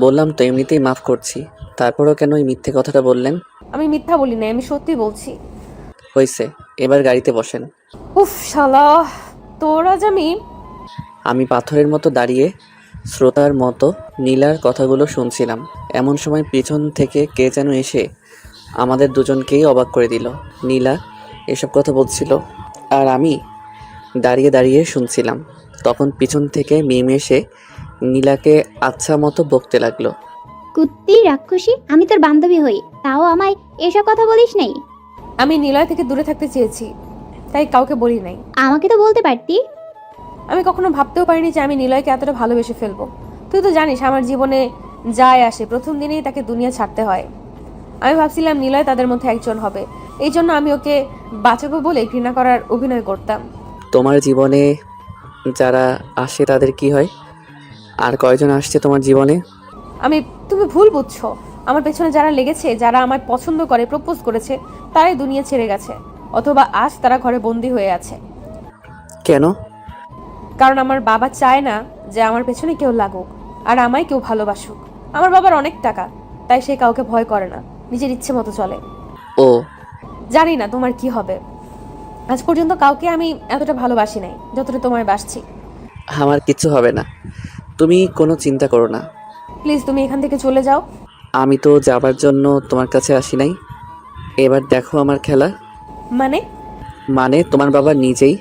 বললাম তো এমনিতেই মাফ করছি, তারপরও কেন ওই মিথ্যে কথাটা বললেন? আমি মিথ্যা বলি না, আমি সত্যি বলছি। হয়েছে, এবার গাড়িতে বসেন। উফ শালা, তোর আজ আমি পাথরের মতো দাঁড়িয়ে শ্রোতার মতো নীলার কথাগুলো শুনছিলাম। এমন সময় পিছন থেকে কে যেন এসে আমাদের দুজনকেই অবাক করে দিল। নীলা এসব কথা বলছিল আর আমি দাঁড়িয়ে দাঁড়িয়ে শুনছিলাম। তখন পিছন থেকে মিম এসে নীলাকে আচ্ছা মতো বকতে লাগলো। কুত্তি রাক্ষসী, আমি তোর বান্ধবী হই, তাও আমায় এসব কথা বলিস নাই। আমি নিলয় থেকে দূরে থাকতে চেয়েছি, তাই কাউকে বলি নাই। আমাকে তো বলতে পারতি। আমি কখনো ভাবতেও পারিনি যে আমি নিলয়কে এতটা ভালোবেসে ফেলবো। তুই তো জানিস আমার জীবনে যায় আসে প্রথম দিনেই তাকে দুনিয়া ছাড়তে হয়। আমি ভাবছিলাম নিলয় তাদের মধ্যে একজন হবে, এই জন্য আমি ওকে বাঁচাবো বলে ঘৃণা করার অভিনয় করতাম। তোমার জীবনে যারা আসে তাদের কি হয়? আর কয়জন আসছে তোমার জীবনে? তুমি ভুল বুঝছো। আমার পেছনে যারা লেগেছে, যারা আমায় পছন্দ করে, প্রপোজ করেছে, তারাই দুনিয়া ছেড়ে গেছে, অথবা আজ তারা ঘরে বন্দি হয়ে আছে। কেন? কারণ আমার বাবা চায় না যে আমার পেছনে কেউ লাগুক আর আমায় কেউ ভালোবাসুক। আমার বাবার অনেক টাকা, তাই সে কাউকে ভয় করে না, নিজের ইচ্ছে মতো চলে। ও, জানি না তোমার কি হবে। আজ পর্যন্ত কাউকে আমি এতটা ভালোবাসি নাই যতটা তোমায় বাসছি। আমার কিচ্ছু হবে না, তুমি কোনো চিন্তা করো না। প্লিজ তুমি এখান থেকে চলে যাও। আমি তো যাবার জন্য তোমার কাছে আসি নাই। এবার দেখো আমার খেলা। মানে তোমার বাবা নিজেই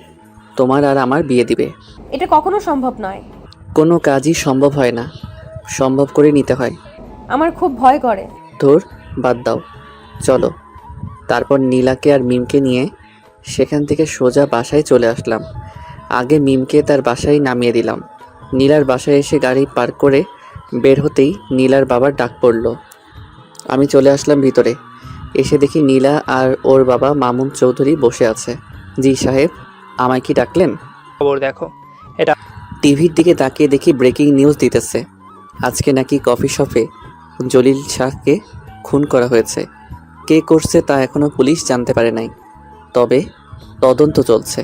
তোমার আর আমার বিয়ে দিবে। এটা কখনো সম্ভব নয়। কোনো কাজই সম্ভব হয় না, সম্ভব করে নিতে হয়। আমার খুব ভয় করে। ধুর, বাদ দাও, চলো। তারপর নীলাকে আর মিমকে নিয়ে সেখান থেকে সোজা বাসায় চলে আসলাম। আগে মিমকে তার বাসায় নামিয়ে দিলাম। নীলার বাসায় এসে গাড়ি পার্ক করে বের হতেই নীলার বাবার ডাক পড়ল। আমি চলে আসলাম ভিতরে। এসে দেখি নীলা আর ওর বাবা মামুন চৌধুরী বসে আছে। জি সাহেব, আমায় কি ডাকলেন? খবর দেখো। টিভির দিকে তাকিয়ে দেখি ব্রেকিং নিউজ দিতেছে। আজকে নাকি কফি শপে জলিল শাহকে খুন করা হয়েছে। কে করছে তা এখনো পুলিশ জানতে পারে নাই, তবে তদন্ত চলছে।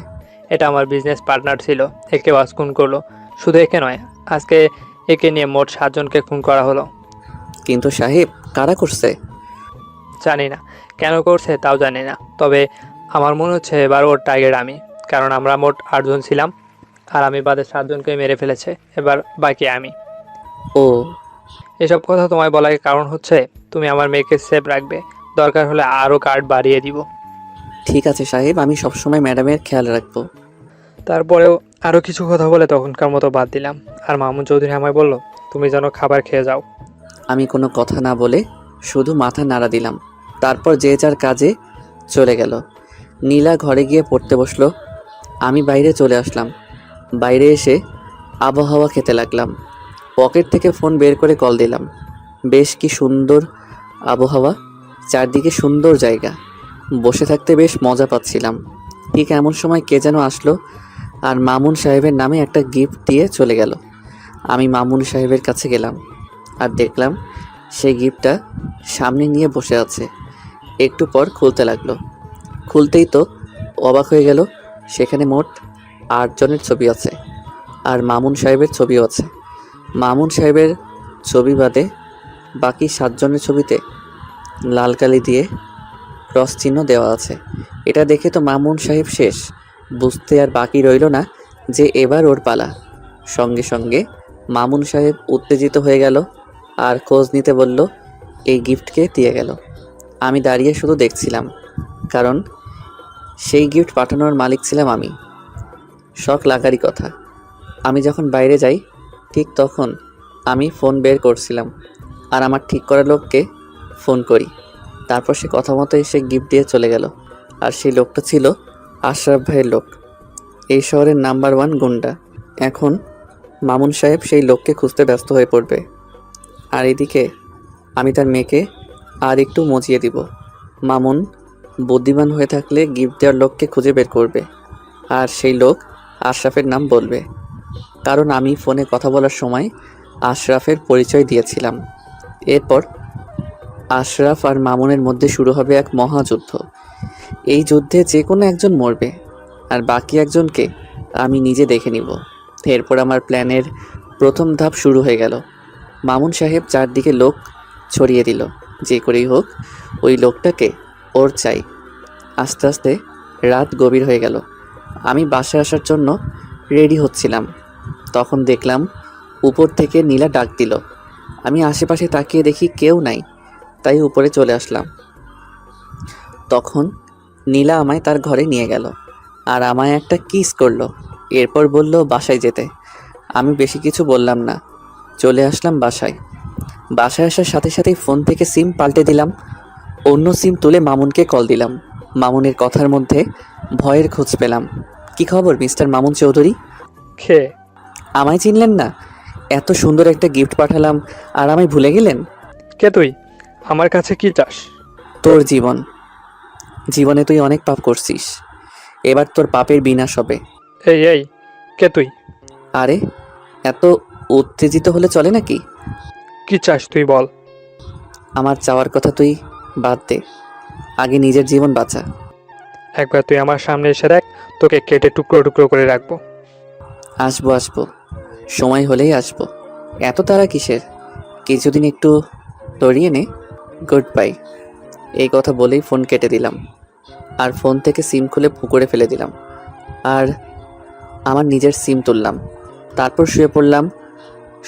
এটা আমার বিজনেস পার্টনার ছিল, একে বাস খুন করলো। শুধু একে নয়, আজকে একে নিয়ে মোট 7 জনকে খুন করা হলো। কিন্তু সাহেব, কারা করছে? জানি না কেন করছে, তাও জানি না। তবে আমার মনে হচ্ছে এবার ওর টার্গেট আমি, কারণ আমরা মোট 8 জন ছিলাম, আর আমি বাদে 7 জনকে মেরে ফেলেছে। এবার বাকি আমি। ও, এসব কথা তোমায় বলার কারণ হচ্ছে তুমি আমার মেয়েকে সেফ রাখবে, দরকার হলে আরও কার্ড বাড়িয়ে দিব। ঠিক আছে সাহেব, আমি সবসময় ম্যাডামের খেয়াল রাখবো। তারপরেও আরও কিছু কথা বলে তখনকার মতো বাদ দিলাম। আর মামুন চৌধুরী আমায় বলল, তুমি যেন খাবার খেয়ে যাও। আমি কোনো কথা না বলে শুধু মাথা নাড়া দিলাম। তারপর যে যার কাজে চলে গেল। নীলা ঘরে গিয়ে পড়তে বসলো। আমি বাইরে চলে আসলাম। বাইরে এসে আবহাওয়া খেতে লাগলাম। পকেট থেকে ফোন বের করে কল দিলাম। বেশ কি সুন্দর আবহাওয়া, চারদিকে সুন্দর জায়গা, বসে থাকতে বেশ মজা পাচ্ছিলাম। ঠিক এমন সময় কে যেন আসলো আর মামুন সাহেবের নামে একটা গিফট দিয়ে চলে গেল। আমি মামুন সাহেবের কাছে গেলাম আর দেখলাম সেই গিফটটা সামনে নিয়ে বসে আছে। একটু পর খুলতে লাগলো। খুলতেই তো অবাক হয়ে গেল, সেখানে মোট 8 জনের ছবি আছে আর মামুন সাহেবের ছবিও আছে। মামুন সাহেবের ছবি বাদে বাকি 7 জনের ছবিতে লাল কালি দিয়ে ক্রস চিহ্ন দেওয়া আছে। এটা দেখে তো মামুন সাহেব শেষ। বুঝতে আর বাকি রইল না যে এবার ওর পালা। সঙ্গে সঙ্গে মামুন সাহেব উত্তেজিত হয়ে গেল আর খোঁজ নিতে বলল, এই গিফটকে দিয়ে গেল। আমি দাঁড়িয়ে শুধু দেখছিলাম, কারণ সেই গিফট পাঠানোর মালিক ছিলাম আমি। শখ লাগারই কথা। আমি যখন বাইরে যাই ঠিক তখন আমি ফোন বের করছিলাম আর আমার ঠিক করা লোককে ফোন করি। তারপর সে কথা মতো এসে গিফট দিয়ে চলে গেল। আর সেই লোকটা ছিল আশরাফ ভাইয়ের লোক, এই শহরের নাম্বার 1 গুন্ডা। এখন মামুন সাহেব সেই লোককে খুঁজতে ব্যস্ত হয়ে পড়বে, আর এদিকে আমি তার মেয়েকে আর একটু মজিয়ে দিব। মামুন বুদ্ধিমান হয়ে থাকলে গিফট দেওয়ার লোককে খুঁজে বের করবে, আর সেই লোক আশরাফের নাম বলবে, কারণ আমি ফোনে কথা বলার সময় আশরাফের পরিচয় দিয়েছিলাম। এরপর আশরাফ আর মামুনের মধ্যে শুরু হবে এক মহাযুদ্ধ। এই যুদ্ধে যে কোনো একজন মরবে আর বাকি একজনকে আমি নিজে দেখে নিব। এরপর আমার প্ল্যানের প্রথম ধাপ শুরু হয়ে গেল। মামুন সাহেব চারদিকে লোক ছড়িয়ে দিল, যে করেই হোক ওই লোকটাকে ওর চাই। আস্তে আস্তে রাত গভীর হয়ে গেল। আমি বাসায় আসার জন্য রেডি হচ্ছিলাম, তখন দেখলাম উপর থেকে নীলা ডাক দিল। আমি আশেপাশে তাকিয়ে দেখি কেউ নাই, তাই উপরে চলে আসলাম। তখন নীলা আমায় তার ঘরে নিয়ে গেল আর আমায় একটা কিস করলো। এরপর বলল বাসায় যেতে। আমি বেশি কিছু বললাম না, চলে আসলাম বাসায়। বাসায় আসার সাথে সাথেই ফোন থেকে সিম পাল্টে দিলাম। অন্য সিম তুলে মামুনকে কল দিলাম। মামুনের কথার মধ্যে ভয়ের খোঁজ পেলাম। কি খবর মিস্টার মামুন চৌধুরী? খে আমায় চিনলেন না? এত সুন্দর একটা গিফট পাঠালাম আর আমায় ভুলে গেলেন? কে তুই? আমার কাছে কি চাস? তোর জীবনে তুই অনেক পাপ করছিস, এবার তোর পাপের বিনাশ হবে। এই কে তুই? আরে এত উত্তেজিত হলে চলে নাকি? কি চাস তুই বল। আমার চাওয়ার কথা তুই বাদ দে, আগে নিজের জীবন বাঁচা। একবার তুই আমার সামনে এসে দেখ, তোকে কেটে টুকরো টুকরো করে রাখবো। আসবো, সময় হলেই আসবো। এত তাড়া কিসের? কিছুদিন একটু তরিয়ে নে। Good bye. এই কথা বলেই ফোন কেটে দিলাম আর ফোন থেকে সিম খুলে পুকুরে ফেলে দিলাম আর আমার নিজের সিম তুললাম। তারপর শুয়ে পড়লাম।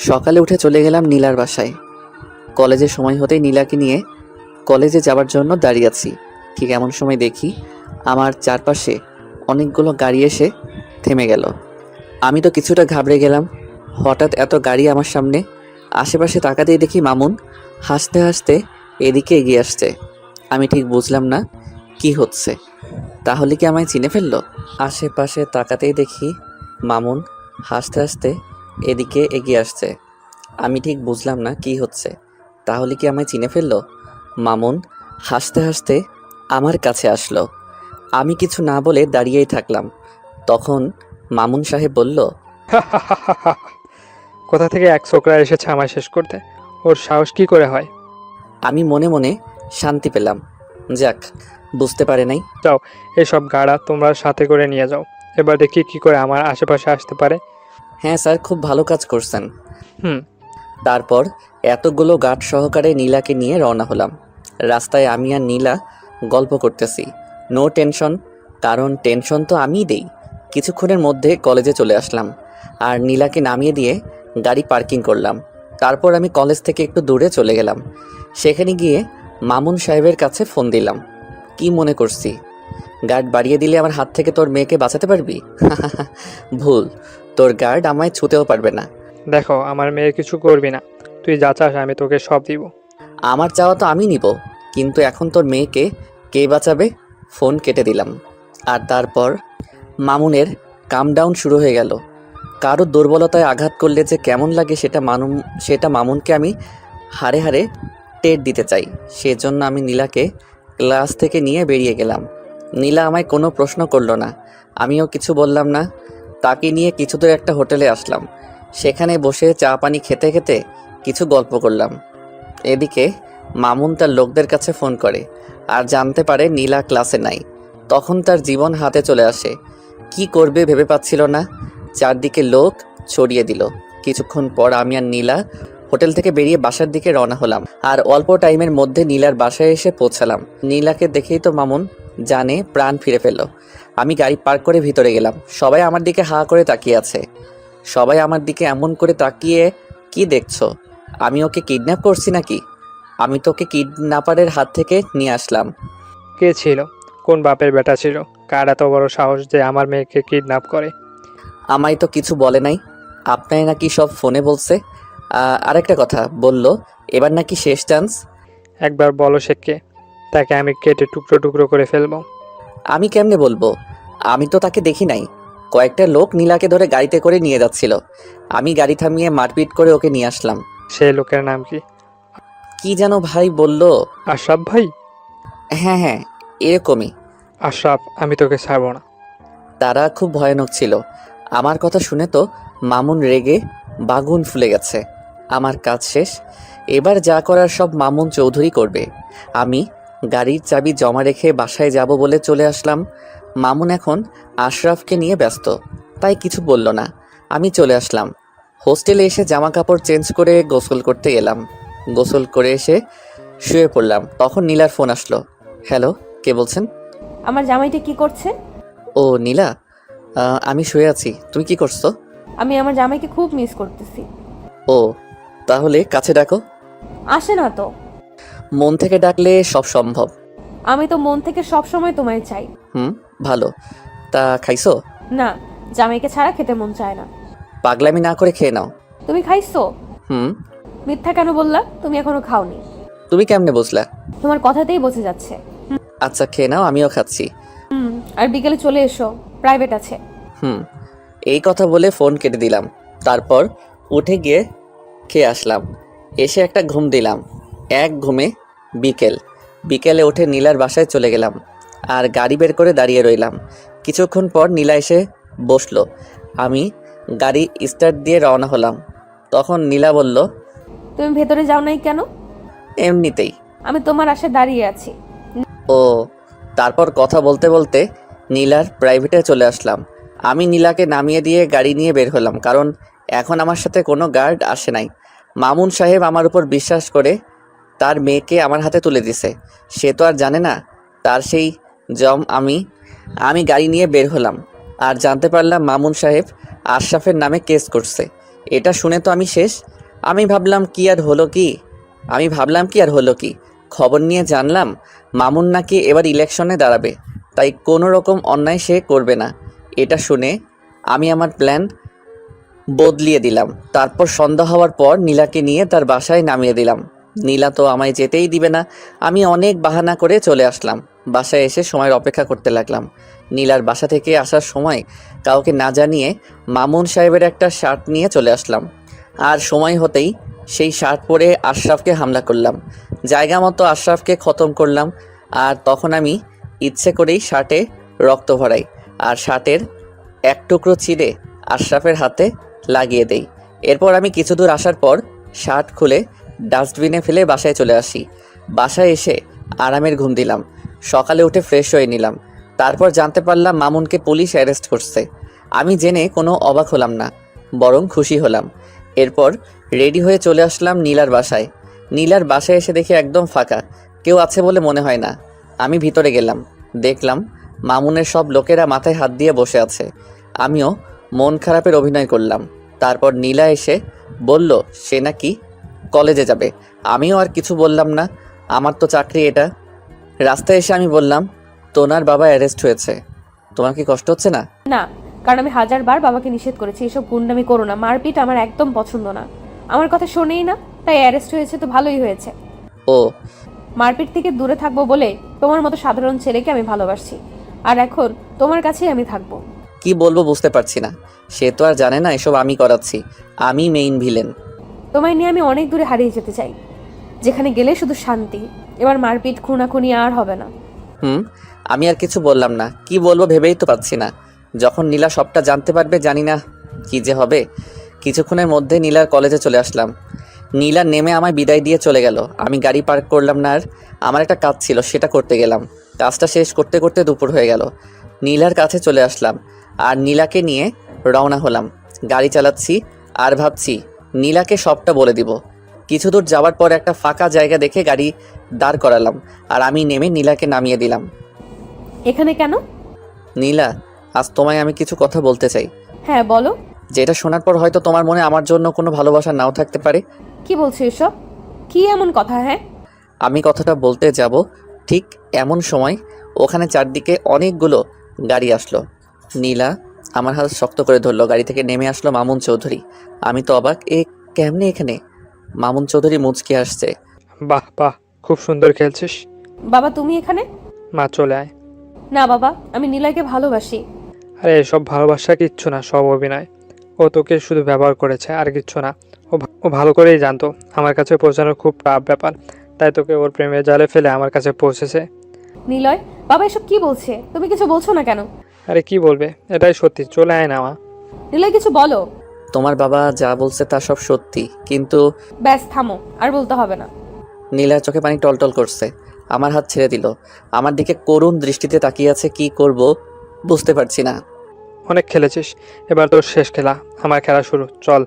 সকালে উঠে চলে গেলাম নীলার বাসায়। কলেজের সময় হতেই নীলাকে নিয়ে কলেজে যাওয়ার জন্য দাঁড়িয়ে আছি। ঠিক এমন সময় দেখি আমার চারপাশে অনেকগুলো গাড়ি এসে থেমে গেল। আমি তো কিছুটা ঘাবড়ে গেলাম। হঠাৎ এত গাড়ি আমার সামনে। আশেপাশে তাকাতেই দেখি মামুন হাসতে হাসতে এদিকে এগিয়ে আসছে। আমি ঠিক বুঝলাম না কি হচ্ছে। তাহলে কি আমায় চিনে ফেললো? আশেপাশে তাকাতেই দেখি মামুন হাসতে হাসতে এদিকে এগিয়ে আসছে। আমি ঠিক বুঝলাম না কি হচ্ছে। তাহলে কি আমায় চিনে ফেললো? মামুন হাসতে হাসতে আমার কাছে আসলো। আমি কিছু না বলে দাঁড়িয়েই থাকলাম। তখন মামুন সাহেব বলল, কোথা থেকে এক ছোকরা এসেছে আমায় শেষ করতে? ওর সাহস কি করে হয়? আমি মনে মনে শান্তি পেলাম। যাক, বুঝতে পারে নাই। যাও, এসব গাড়া তোমরা সাথে করে নিয়ে যাও। এবার দেখি কি করে আমার আশেপাশে আসতে পারে। হ্যাঁ স্যার, খুব ভালো কাজ করছেন। হুম। তারপর এতগুলো গার্ড সহকারে নীলাকে নিয়ে রওনা হলাম। রাস্তায় আমি আর নীলা গল্প করতেছি। নো টেনশন, কারণ টেনশন তো আমিই দেই। কিছুক্ষণের মধ্যে কলেজে চলে আসলাম আর নীলাকে নামিয়ে দিয়ে গাড়ি পার্কিং করলাম। তারপর আমি কলেজ থেকে একটু দূরে চলে গেলাম। সেখানে গিয়ে মামুন সাহেবের কাছে ফোন দিলাম। কি মনে করছি গার্ড বাড়িয়ে দিলে আমার হাত থেকে তোর মেয়েকে বাঁচাতে পারবি? ভুল, তোর গার্ড আমায় ছুতেও পারবে না। দেখো, আমার মেয়ের কিছু করবি না। তুই যা চাস আমি তোকে সব দিব। আমার চাওয়া তো আমি নিব, কিন্তু এখন তোর মেয়েকে কে বাঁচাবে? ফোন কেটে দিলাম। আর তারপর মামুনের কাম ডাউন শুরু হয়ে গেল। কারো দুর্বলতায় আঘাত করলে যে কেমন লাগে সেটা মামুনকে আমি হাড়ে হাড়ে টের দিতে চাই। সেজন্য আমি নীলাকে ক্লাস থেকে নিয়ে বেরিয়ে গেলাম। নীলা আমায় কোনো প্রশ্ন করলো না, আমিও কিছু বললাম না। তাকে নিয়ে কিছু দূর একটা হোটেলে আসলাম। সেখানে বসে চা পানি খেতে খেতে কিছু গল্প করলাম। এদিকে মামুন তার লোকদের কাছে ফোন করে আর জানতে পারে নীলা ক্লাসে নাই। তখন তার জীবন হাতে চলে আসে। কি করবে ভেবে পাচ্ছিল না। চারদিকে লোক ছড়িয়ে দিল। কিছুক্ষণ পর আমি আর নীলা হোটেল থেকে বেরিয়ে বাসার দিকে রওনা হলাম। আর অল্প টাইমের মধ্যে নীলার বাসায় এসে পৌঁছালাম। নীলাকে দেখেই তো মামুন জানে প্রাণ ফিরে পেল। আমি গাড়ি পার্ক করে ভিতরে গেলাম। সবাই আমার দিকে হা করে তাকিয়ে আছে। সবাই আমার দিকে এমন করে তাকিয়ে, কি দেখছো? আমি ওকে কিডন্যাপ করছি নাকি? আমি তোকে কিডন্যাপারের হাত থেকে নিয়ে আসলাম। কে ছিল? কোন বাপের বেটা ছিল? কার এত বড় সাহস যে আমার মেয়েকে কিডন্যাপ করে? আমায় তো কিছু বলে নাই। আপনাই নাকি সব ফোনে বলছে। আরেকটা কথা বলল, এবার নাকি শেষ চান্স। একবার বলো সে কে? তাকে আমি কেটে টুকরো টুকরো করে ফেলবো। আমি কেমনে বলবো? আমি তো তাকে দেখি নাই। কয়েকটা লোক নীলাকে ধরে গাড়িতে করে নিয়ে যাচ্ছিল। আমি গাড়ি থামিয়ে মারপিট করে ওকে নিয়ে আসলাম। সে লোকের নাম কি? কি যেন ভাই বলল। আশরাফ ভাই? হ্যাঁ হ্যাঁ, এরকমই। আশরাফ, আমি তোকে ছাড়বো না। তারা খুব ভয়ানক ছিল। আমার কথা শুনে তো মামুন রেগে বাগুন ফুলে গেছে। আমার কাজ শেষ, এবার যা করার সব মামুন চৌধুরী করবে। আমি গাড়ির চাবি জমা রেখে বাসায় যাব বলে চলে আসলাম। মামুন এখন আশরাফকে নিয়ে ব্যস্ত, তাই কিছু বলল না। আমি চলে আসলাম। হোস্টেলে এসে জামা কাপড় চেঞ্জ করে গোসল করতে গেলাম। গোসল করে এসে শুয়ে পড়লাম। তখন নীলার ফোন আসলো। হ্যালো, কে বলছেন? আমার জামাইটা কি করছে? ও নীলা, আমি শুয়ে আছি। তুমি কি করছো? আমি আমার জামাইকে খুব মিস করতেছি। ও, তাহলে কাছে ডাকো। আসে না তো। মন থেকে ডাকলে সব সম্ভব। আমি তো মন থেকে সব সময় তোমায় চাই। ভালো। তা খাইছো? না, জামাইকে ছাড়া খেতে মন চায় না। পাগলামি না করে খেয়ে নাও। তুমি খাইছো? হুম। মিথ্যা কেন বললা? তুমি এখনো খাওনি। তুমি কেমনে বুঝলা? তোমার কথাতেই বোঝা যাচ্ছে। আচ্ছা খেয়ে নাও, আমিও খাচ্ছি। আর বিকেলে চলে এসো, প্রাইভেট আছে। এই কথা বলে ফোন কেটে দিলাম। তারপর উঠে গিয়ে খেয়ে আসলাম। এসে একটা ঘুম দিলাম। এক ঘুমে বিকেলে উঠে নীলার বাসায় চলে গেলাম আর গাড়ি বের করে দাঁড়িয়ে রইলাম। কিছুক্ষণ পর নীলা এসে বসলো। আমি গাড়ি স্টার্ট দিয়ে রওনা হলাম। তখন নীলা বলল, তুমি ভেতরে যাও নাই কেন? এমনিতেই। আমি তোমার আশায় দাঁড়িয়ে আছি। ও। তারপর কথা বলতে বলতে নীলার প্রাইভেটে চলে আসলাম। আমি নীলাকে নামিয়ে দিয়ে গাড়ি নিয়ে বের হলাম, কারণ এখন আমার সাথে কোনো গার্ড আসে নাই। মামুন সাহেব আমার উপর বিশ্বাস করে তার মেয়েকে আমার হাতে তুলে দিছে। সে তো আর জানে না তার সেই জম। আমি গাড়ি নিয়ে বের হলাম আর জানতে পারলাম মামুন সাহেব আশরাফের নামে কেস করছে। এটা শুনে তো আমি শেষ। আমি ভাবলাম কি আর হলো কি, খবর নিয়ে জানলাম মামুন নাকি এবার ইলেকশনে দাঁড়াবে, তাই কোনো রকম অন্যায় সে করবে না। এটা শুনে আমি আমার প্ল্যান বদলিয়ে দিলাম। তারপর সন্ধ্যা হওয়ার পর নীলাকে নিয়ে তার বাসায় নামিয়ে দিলাম। নীলা তো আমায় যেতেই দিবে না। আমি অনেক বাহানা করে চলে আসলাম। বাসায় এসে সময়ের অপেক্ষা করতে লাগলাম। নীলার বাসা থেকে আসার সময় কাউকে না জানিয়ে মামুন সাহেবের একটা শার্ট নিয়ে চলে আসলাম। আর সময় হতেই সেই শার্ট পরে আশরাফকে হামলা করলাম। জায়গা মতো আশরাফকে খতম করলাম। আর তখন আমি ইচ্ছে করেই শার্টে রক্ত ভরাই আর শার্টের এক টুকরো চিড়ে আশরাফের হাতে লাগিয়ে দেই। এরপর আমি কিছু দূর আসার পর শার্ট খুলে ডাস্টবিনে ফেলে বাসায় চলে আসি। বাসায় এসে আরামের ঘুম দিলাম। সকালে উঠে ফ্রেশ হয়ে নিলাম। তারপর জানতে পারলাম মামুনকে পুলিশ অ্যারেস্ট করছে। আমি জেনে কোনো অবাক হলাম না, বরং খুশি হলাম। এরপর রেডি হয়ে চলে আসলাম নীলার বাসায়। নীলার বাসায় এসে দেখি একদম ফাঁকা, কেউ আছে বলে মনে হয় না। আমি ভিতরে গেলাম, দেখলাম মামুনের সব লোকেরা মাথায় হাত দিয়ে বসে আছে। আমিও মন খারাপের অভিনয় করলাম। তারপর নীলা এসে বলল সে নাকি কলেজে যাবে। আমিও আর কিছু বললাম না, আমার তো চাকরি এটা। রাস্তায় এসে আমি বললাম তোনার বাবা অ্যারেস্ট হয়েছে, তোমার কি কষ্ট হচ্ছে না? না, কারণ আমি 1000বার বাবাকে নিষেধ করেছি এসব গুন্ডামি করো না, মারপিট আমার একদম পছন্দ না। আমার কথা শোনেই না, তাই অ্যারেস্ট হয়েছে তো ভালোই হয়েছে। ও মারপিট থেকে দূরে থাকবো বলে তোমার মতো সাধারণ ছেলেকে আমি ভালোবাসি, আর এখন তোমার কাছেই আমি থাকবো। কি বলবো বুঝতে পারছি না। সে তো আর জানে না এসব আমি করাচ্ছি, আমি মেইন ভিলেন। তোমায় নিয়ে আমি অনেক দূরে হারিয়ে যেতে চাই, যেখানে গেলে শুধু শান্তি। এবার মারপিট খুনাখুনি আর হবে না। আমি আর কিছু বললাম না, কি বলবো ভেবেই তো পাচ্ছি না। যখন নীলা সবটা জানতে পারবে জানি না কি যে হবে। কিছুক্ষণের মধ্যে নীলার কলেজে চলে আসলাম। নীলা নেমে আমায় বিদায় দিয়ে চলে গেল। আমি গাড়ি পার্ক করলাম না, আর আমার একটা কাজ ছিল সেটা করতে গেলাম। কাজটা শেষ করতে করতে দুপুর হয়ে গেল। নীলার কাছে চলে আসলাম আর নীলাকে নিয়ে রওনা হলাম। গাড়ি চালাচ্ছি আর ভাবছি নীলাকে সবটা বলে দিব। কিছু দূর যাওয়ার পর একটা ফাঁকা জায়গা দেখে গাড়ি দাঁড় করালাম আর আমি নেমে নীলাকে নামিয়ে দিলাম। এখানে কেন? নীলা, আজ তোমায় আমি কিছু কথা বলতে চাই। হ্যাঁ বলো। যেটা শোনার পর হয়তো তোমার মনে আমার জন্য কোনো ভালোবাসা নাও থাকতে পারে। কি বলছো এসব? কি এমন কথা? হ্যাঁ, আমি কথাটা বলতে যাব ঠিক এমন সময় ওখানে চারদিকে অনেকগুলো গাড়ি আসলো। নীলা আমার হাত শক্ত করে ধরলো। গাড়ি থেকে নেমে আসলো মামুন চৌধুরী। আমি তো অবাক, কেমনে এখানে? মামুন চৌধুরী মুচকি আসছে। বাহ বাহ, খুব সুন্দর খেলছিস। বাবা তুমি এখানে? মা চলে আয়। না বাবা, আমি নীলাকে ভালোবাসি। আরে এসব ভালোবাসা কিচ্ছু না, সব অভিনয়। ও তোকে শুধু ব্যবহার করেছে, আর কিচ্ছু না। ও ভালো করেই জানতো আমার কাছে পৌঁছানোর খুব টাফ ব্যাপার, তাই তোকে ওর প্রেমে জালে ফেলে আমার কাছে পৌঁছেছে। নিলয়, বাবা এসব কি বলছে? তুমি কিছু বলছো না কেন? আরে কি বলবে, এটাই সত্যি। চলে আয় না মা। নিলয় কিছু বলো। তোমার বাবা যা বলছে তা সব সত্যি, কিন্তু ব্যাস থামো, আর বলতে হবে না। নীলার চোখে পানি টলটল করছে। আমার হাত ছেড়ে দিল। আমার দিকে করুণ দৃষ্টিতে তাকিয়ে আছে। কি করব বুঝতে পারছি না। অনেক খেলেছিস, এবার তোর শেষ খেলা। আমার খেলা শুরু। চল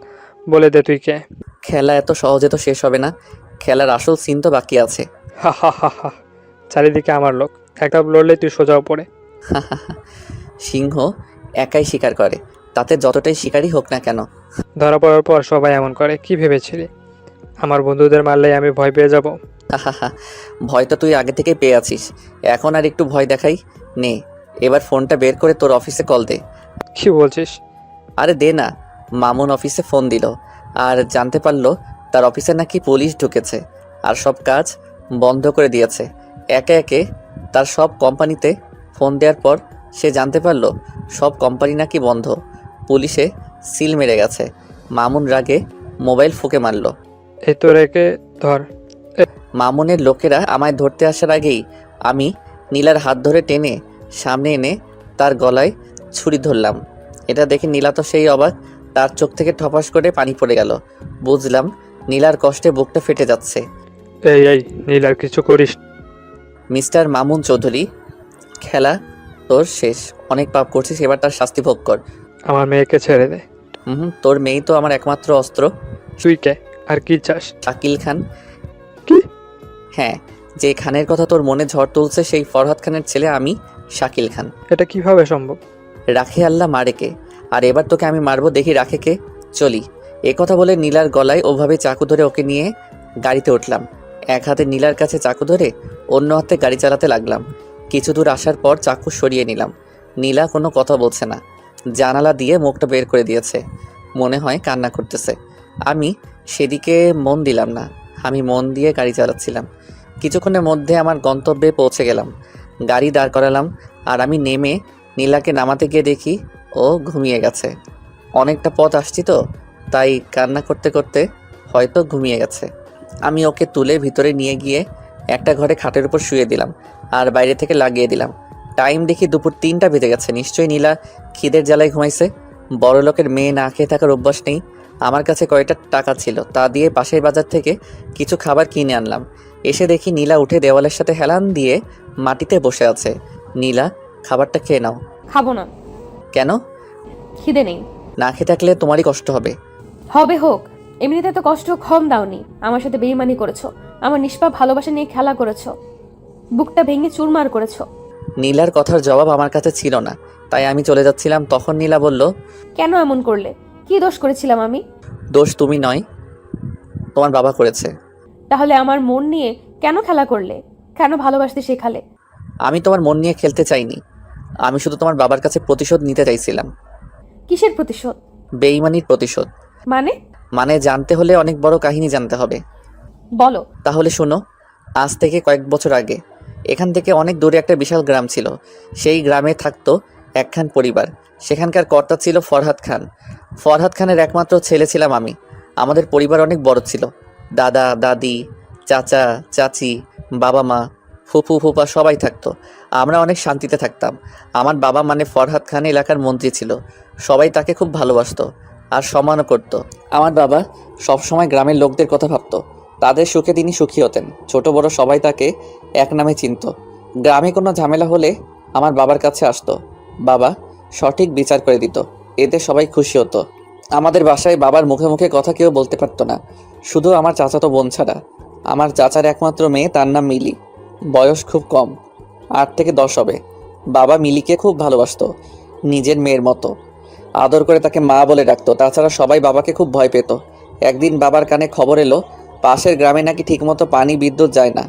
বলে দে তুই কে। খেলা এত সহজে তো শেষ হবে না। খেলার আসল সিন তো বাকি আছে। হা হা হা হা, চারিদিকে আমার লোক, একটা লড়লে তুই সোজা পড়ে। সিংহ একাই শিকার করে, তাতে যতটাই শিকারই হোক না কেন। ধরা পড়ার পর সবাই এমন করে, কি ভেবেছিলি আমার বন্ধুদের মারলেই আমি ভয় পেয়ে যাব? ভয় তো তুই আগে থেকেই পেয়ে আছিস, এখন আর একটু ভয় দেখাই নে। এবার ফোনটা বের করে তোর অফিসে কল দে। কি বলছিস? আরে দে না। মামুন অফিসে ফোন দিল আর জানতে পারলো তার অফিসে নাকি পুলিশ ঢুকেছে আর সব কাজ বন্ধ করে দিয়েছে। একে একে তার সব কোম্পানিতে ফোন দেওয়ার পর সে জানতে পারলো সব কোম্পানি নাকি বন্ধ। পুলিশে সিল মেরে গেছে। মামুন রাগে মোবাইল ফুঁকে মারল। এই তো রেখে ধর। মামুনের লোকেরা আমায় ধরতে আসার আগেই আমি নীলার হাত ধরে টেনে সামনে এনে তার গলায় ছুরি ধরলাম। এটা দেখে নীলা তো সেই অবাক, তার চোখ থেকে ঠপাস করে পানি পড়ে গেল। বুঝলাম নীলার কষ্টে বুকটা ফেটে যাচ্ছে। এই নীল আর কিছু করিস। মিস্টার মামুন চৌধুরী, খেলা তোর শেষ। অনেক পাপ করছিস, এবার তার শাস্তি ভোগ কর। আমার মেয়েকে ছেড়ে দে। তোর মেয়েই তো আমার একমাত্র অস্ত্র। তুই কে আর কি চাস? শাকিল খান। কি? হ্যাঁ, যে খানের কথা তোর মনে ঝড় তুলছে সেই ফরহাদ খানের ছেলে আমি, শাকিল খান। এটা কিভাবে সম্ভব? রাখে আল্লাহ মারেকে, আর এবার তোকে আমি মারবো, দেখি রাখে কে। চলি। এ কথা বলে নীলার গলায় ওভাবে চাকু ধরে ওকে নিয়ে গাড়িতে উঠলাম। এক হাতে নীলার কাছে চাকু ধরে অন্য হাতে গাড়ি চালাতে লাগলাম। কিছু দূর আসার পর চাকু সরিয়ে নিলাম। নীলা কোনো কথা বলছে না, জানালা দিয়ে মুখটা বের করে দিয়েছে। মনে হয় কান্না করতেছে। আমি সেদিকে মন দিলাম না, আমি মন দিয়ে গাড়ি চালাচ্ছিলাম। কিছুক্ষণের মধ্যে আমার গন্তব্যে পৌঁছে গেলাম। গাড়ি দাঁড় করালাম আর আমি নেমে নীলাকে নামাতে গিয়ে দেখি ও ঘুমিয়ে গেছে। অনেকটা পথ আসছি তো, তাই কান্না করতে করতে হয়তো ঘুমিয়ে গেছে। আমি ওকে তুলে ভিতরে নিয়ে গিয়ে একটা ঘরে খাটের উপর শুয়ে দিলাম আর বাইরে থেকে লাগিয়ে দিলাম। টাইম দেখি দুপুর 3টা বেজে গেছে। নিশ্চয়ই নীলা খিদের জ্বালায় ঘুমাইছে। বড় লোকের মেয়ে না খেয়ে থাকার অভ্যাস নেই। আমার কাছে কয়টা টাকা ছিল, তা দিয়ে পাশের বাজার থেকে কিছু খাবার কিনে আনলাম। এসে দেখি নীলা উঠে দেওয়ালের সাথে হেলান দিয়ে মাটিতে বসে আছে। নীলা, খাবারটা খেয়ে নাও। খাবো না। কেন? খিদে নেই। না খেয়ে থাকলে তোমারই কষ্ট হবে। হবে হোক, এমনিতে তো কষ্ট কম দাওনি। আমার সাথে বেইমানি করেছো, আমার নিষ্পাপ ভালোবাসা নিয়ে খেলা করেছো, বুকটা ভেঙে চুরমার করেছো। নীলার কথার জবাব আমার কাছে ছিল না, তাই আমি চলে যাচ্ছিলাম। তখন নীলা বলল, কেন এমন করলে? কি দোষ করেছিলাম আমি? দোষ তুমি নয়, তোমার বাবা করেছে। তাহলে আমার মন নিয়ে কেন খেলা করলে? কেন ভালোবাসতে শেখালে? আমি তোমার মন নিয়ে খেলতে চাইনি। আমি শুধু তোমার বাবার কাছে প্রতিশোধ নিতে চাইছিলাম। কিসের প্রতিশোধ? বেইমানির প্রতিশোধ। মানে? মানে জানতে হলে অনেক বড় কাহিনী জানতে হবে। বলো। তাহলে শোনো। আজ থেকে কয়েক বছর আগে এখান থেকে অনেক দূরে একটা বিশাল গ্রাম ছিল। সেই গ্রামে থাকতো একখান পরিবার। সেখানকার কর্তা ছিল ফরহাদ খান। ফরহাদ খানের একমাত্র ছেলে ছিলাম আমি। আমাদের পরিবার অনেক বড় ছিল। দাদা দাদি, চাচা চাচি, বাবা মা, ফুফু ফুফা সবাই থাকতো। আমরা অনেক শান্তিতে থাকতাম। আমার বাবা মানে ফরহাদ খান এলাকার মন্ত্রী ছিল। সবাই তাকে খুব ভালোবাসতো আর সম্মানও করতো। আমার বাবা সবসময় গ্রামের লোকদের কথা ভাবতো। তাদের সুখে তিনি সুখী হতেন। ছোট বড় সবাই তাকে এক নামে চিনত। গ্রামে কোনো ঝামেলা হলে আমার বাবার কাছে আসতো। বাবা সঠিক বিচার করে দিত। এতে সবাই খুশি হতো। আমাদের বাসায় বাবার মুখে মুখে কথা কেউ বলতে পারতো না, শুধু আমার চাচাতো বোন ছাড়া। আমার চাচার একমাত্র মেয়ে, তার নাম মিলি। বয়স খুব কম, 8 থেকে 10 হবে। বাবা মিলিকে খুব ভালোবাসতো, নিজের মেয়ের মতো আদর করে তাকে মা বলে ডাকতো। তাছাড়া সবাই বাবাকে খুব ভয় পেত। একদিন বাবার কানে খবর এলো পাশের গ্রামে নাকি ঠিকমতো পানি বিদ্যুৎ যায় না।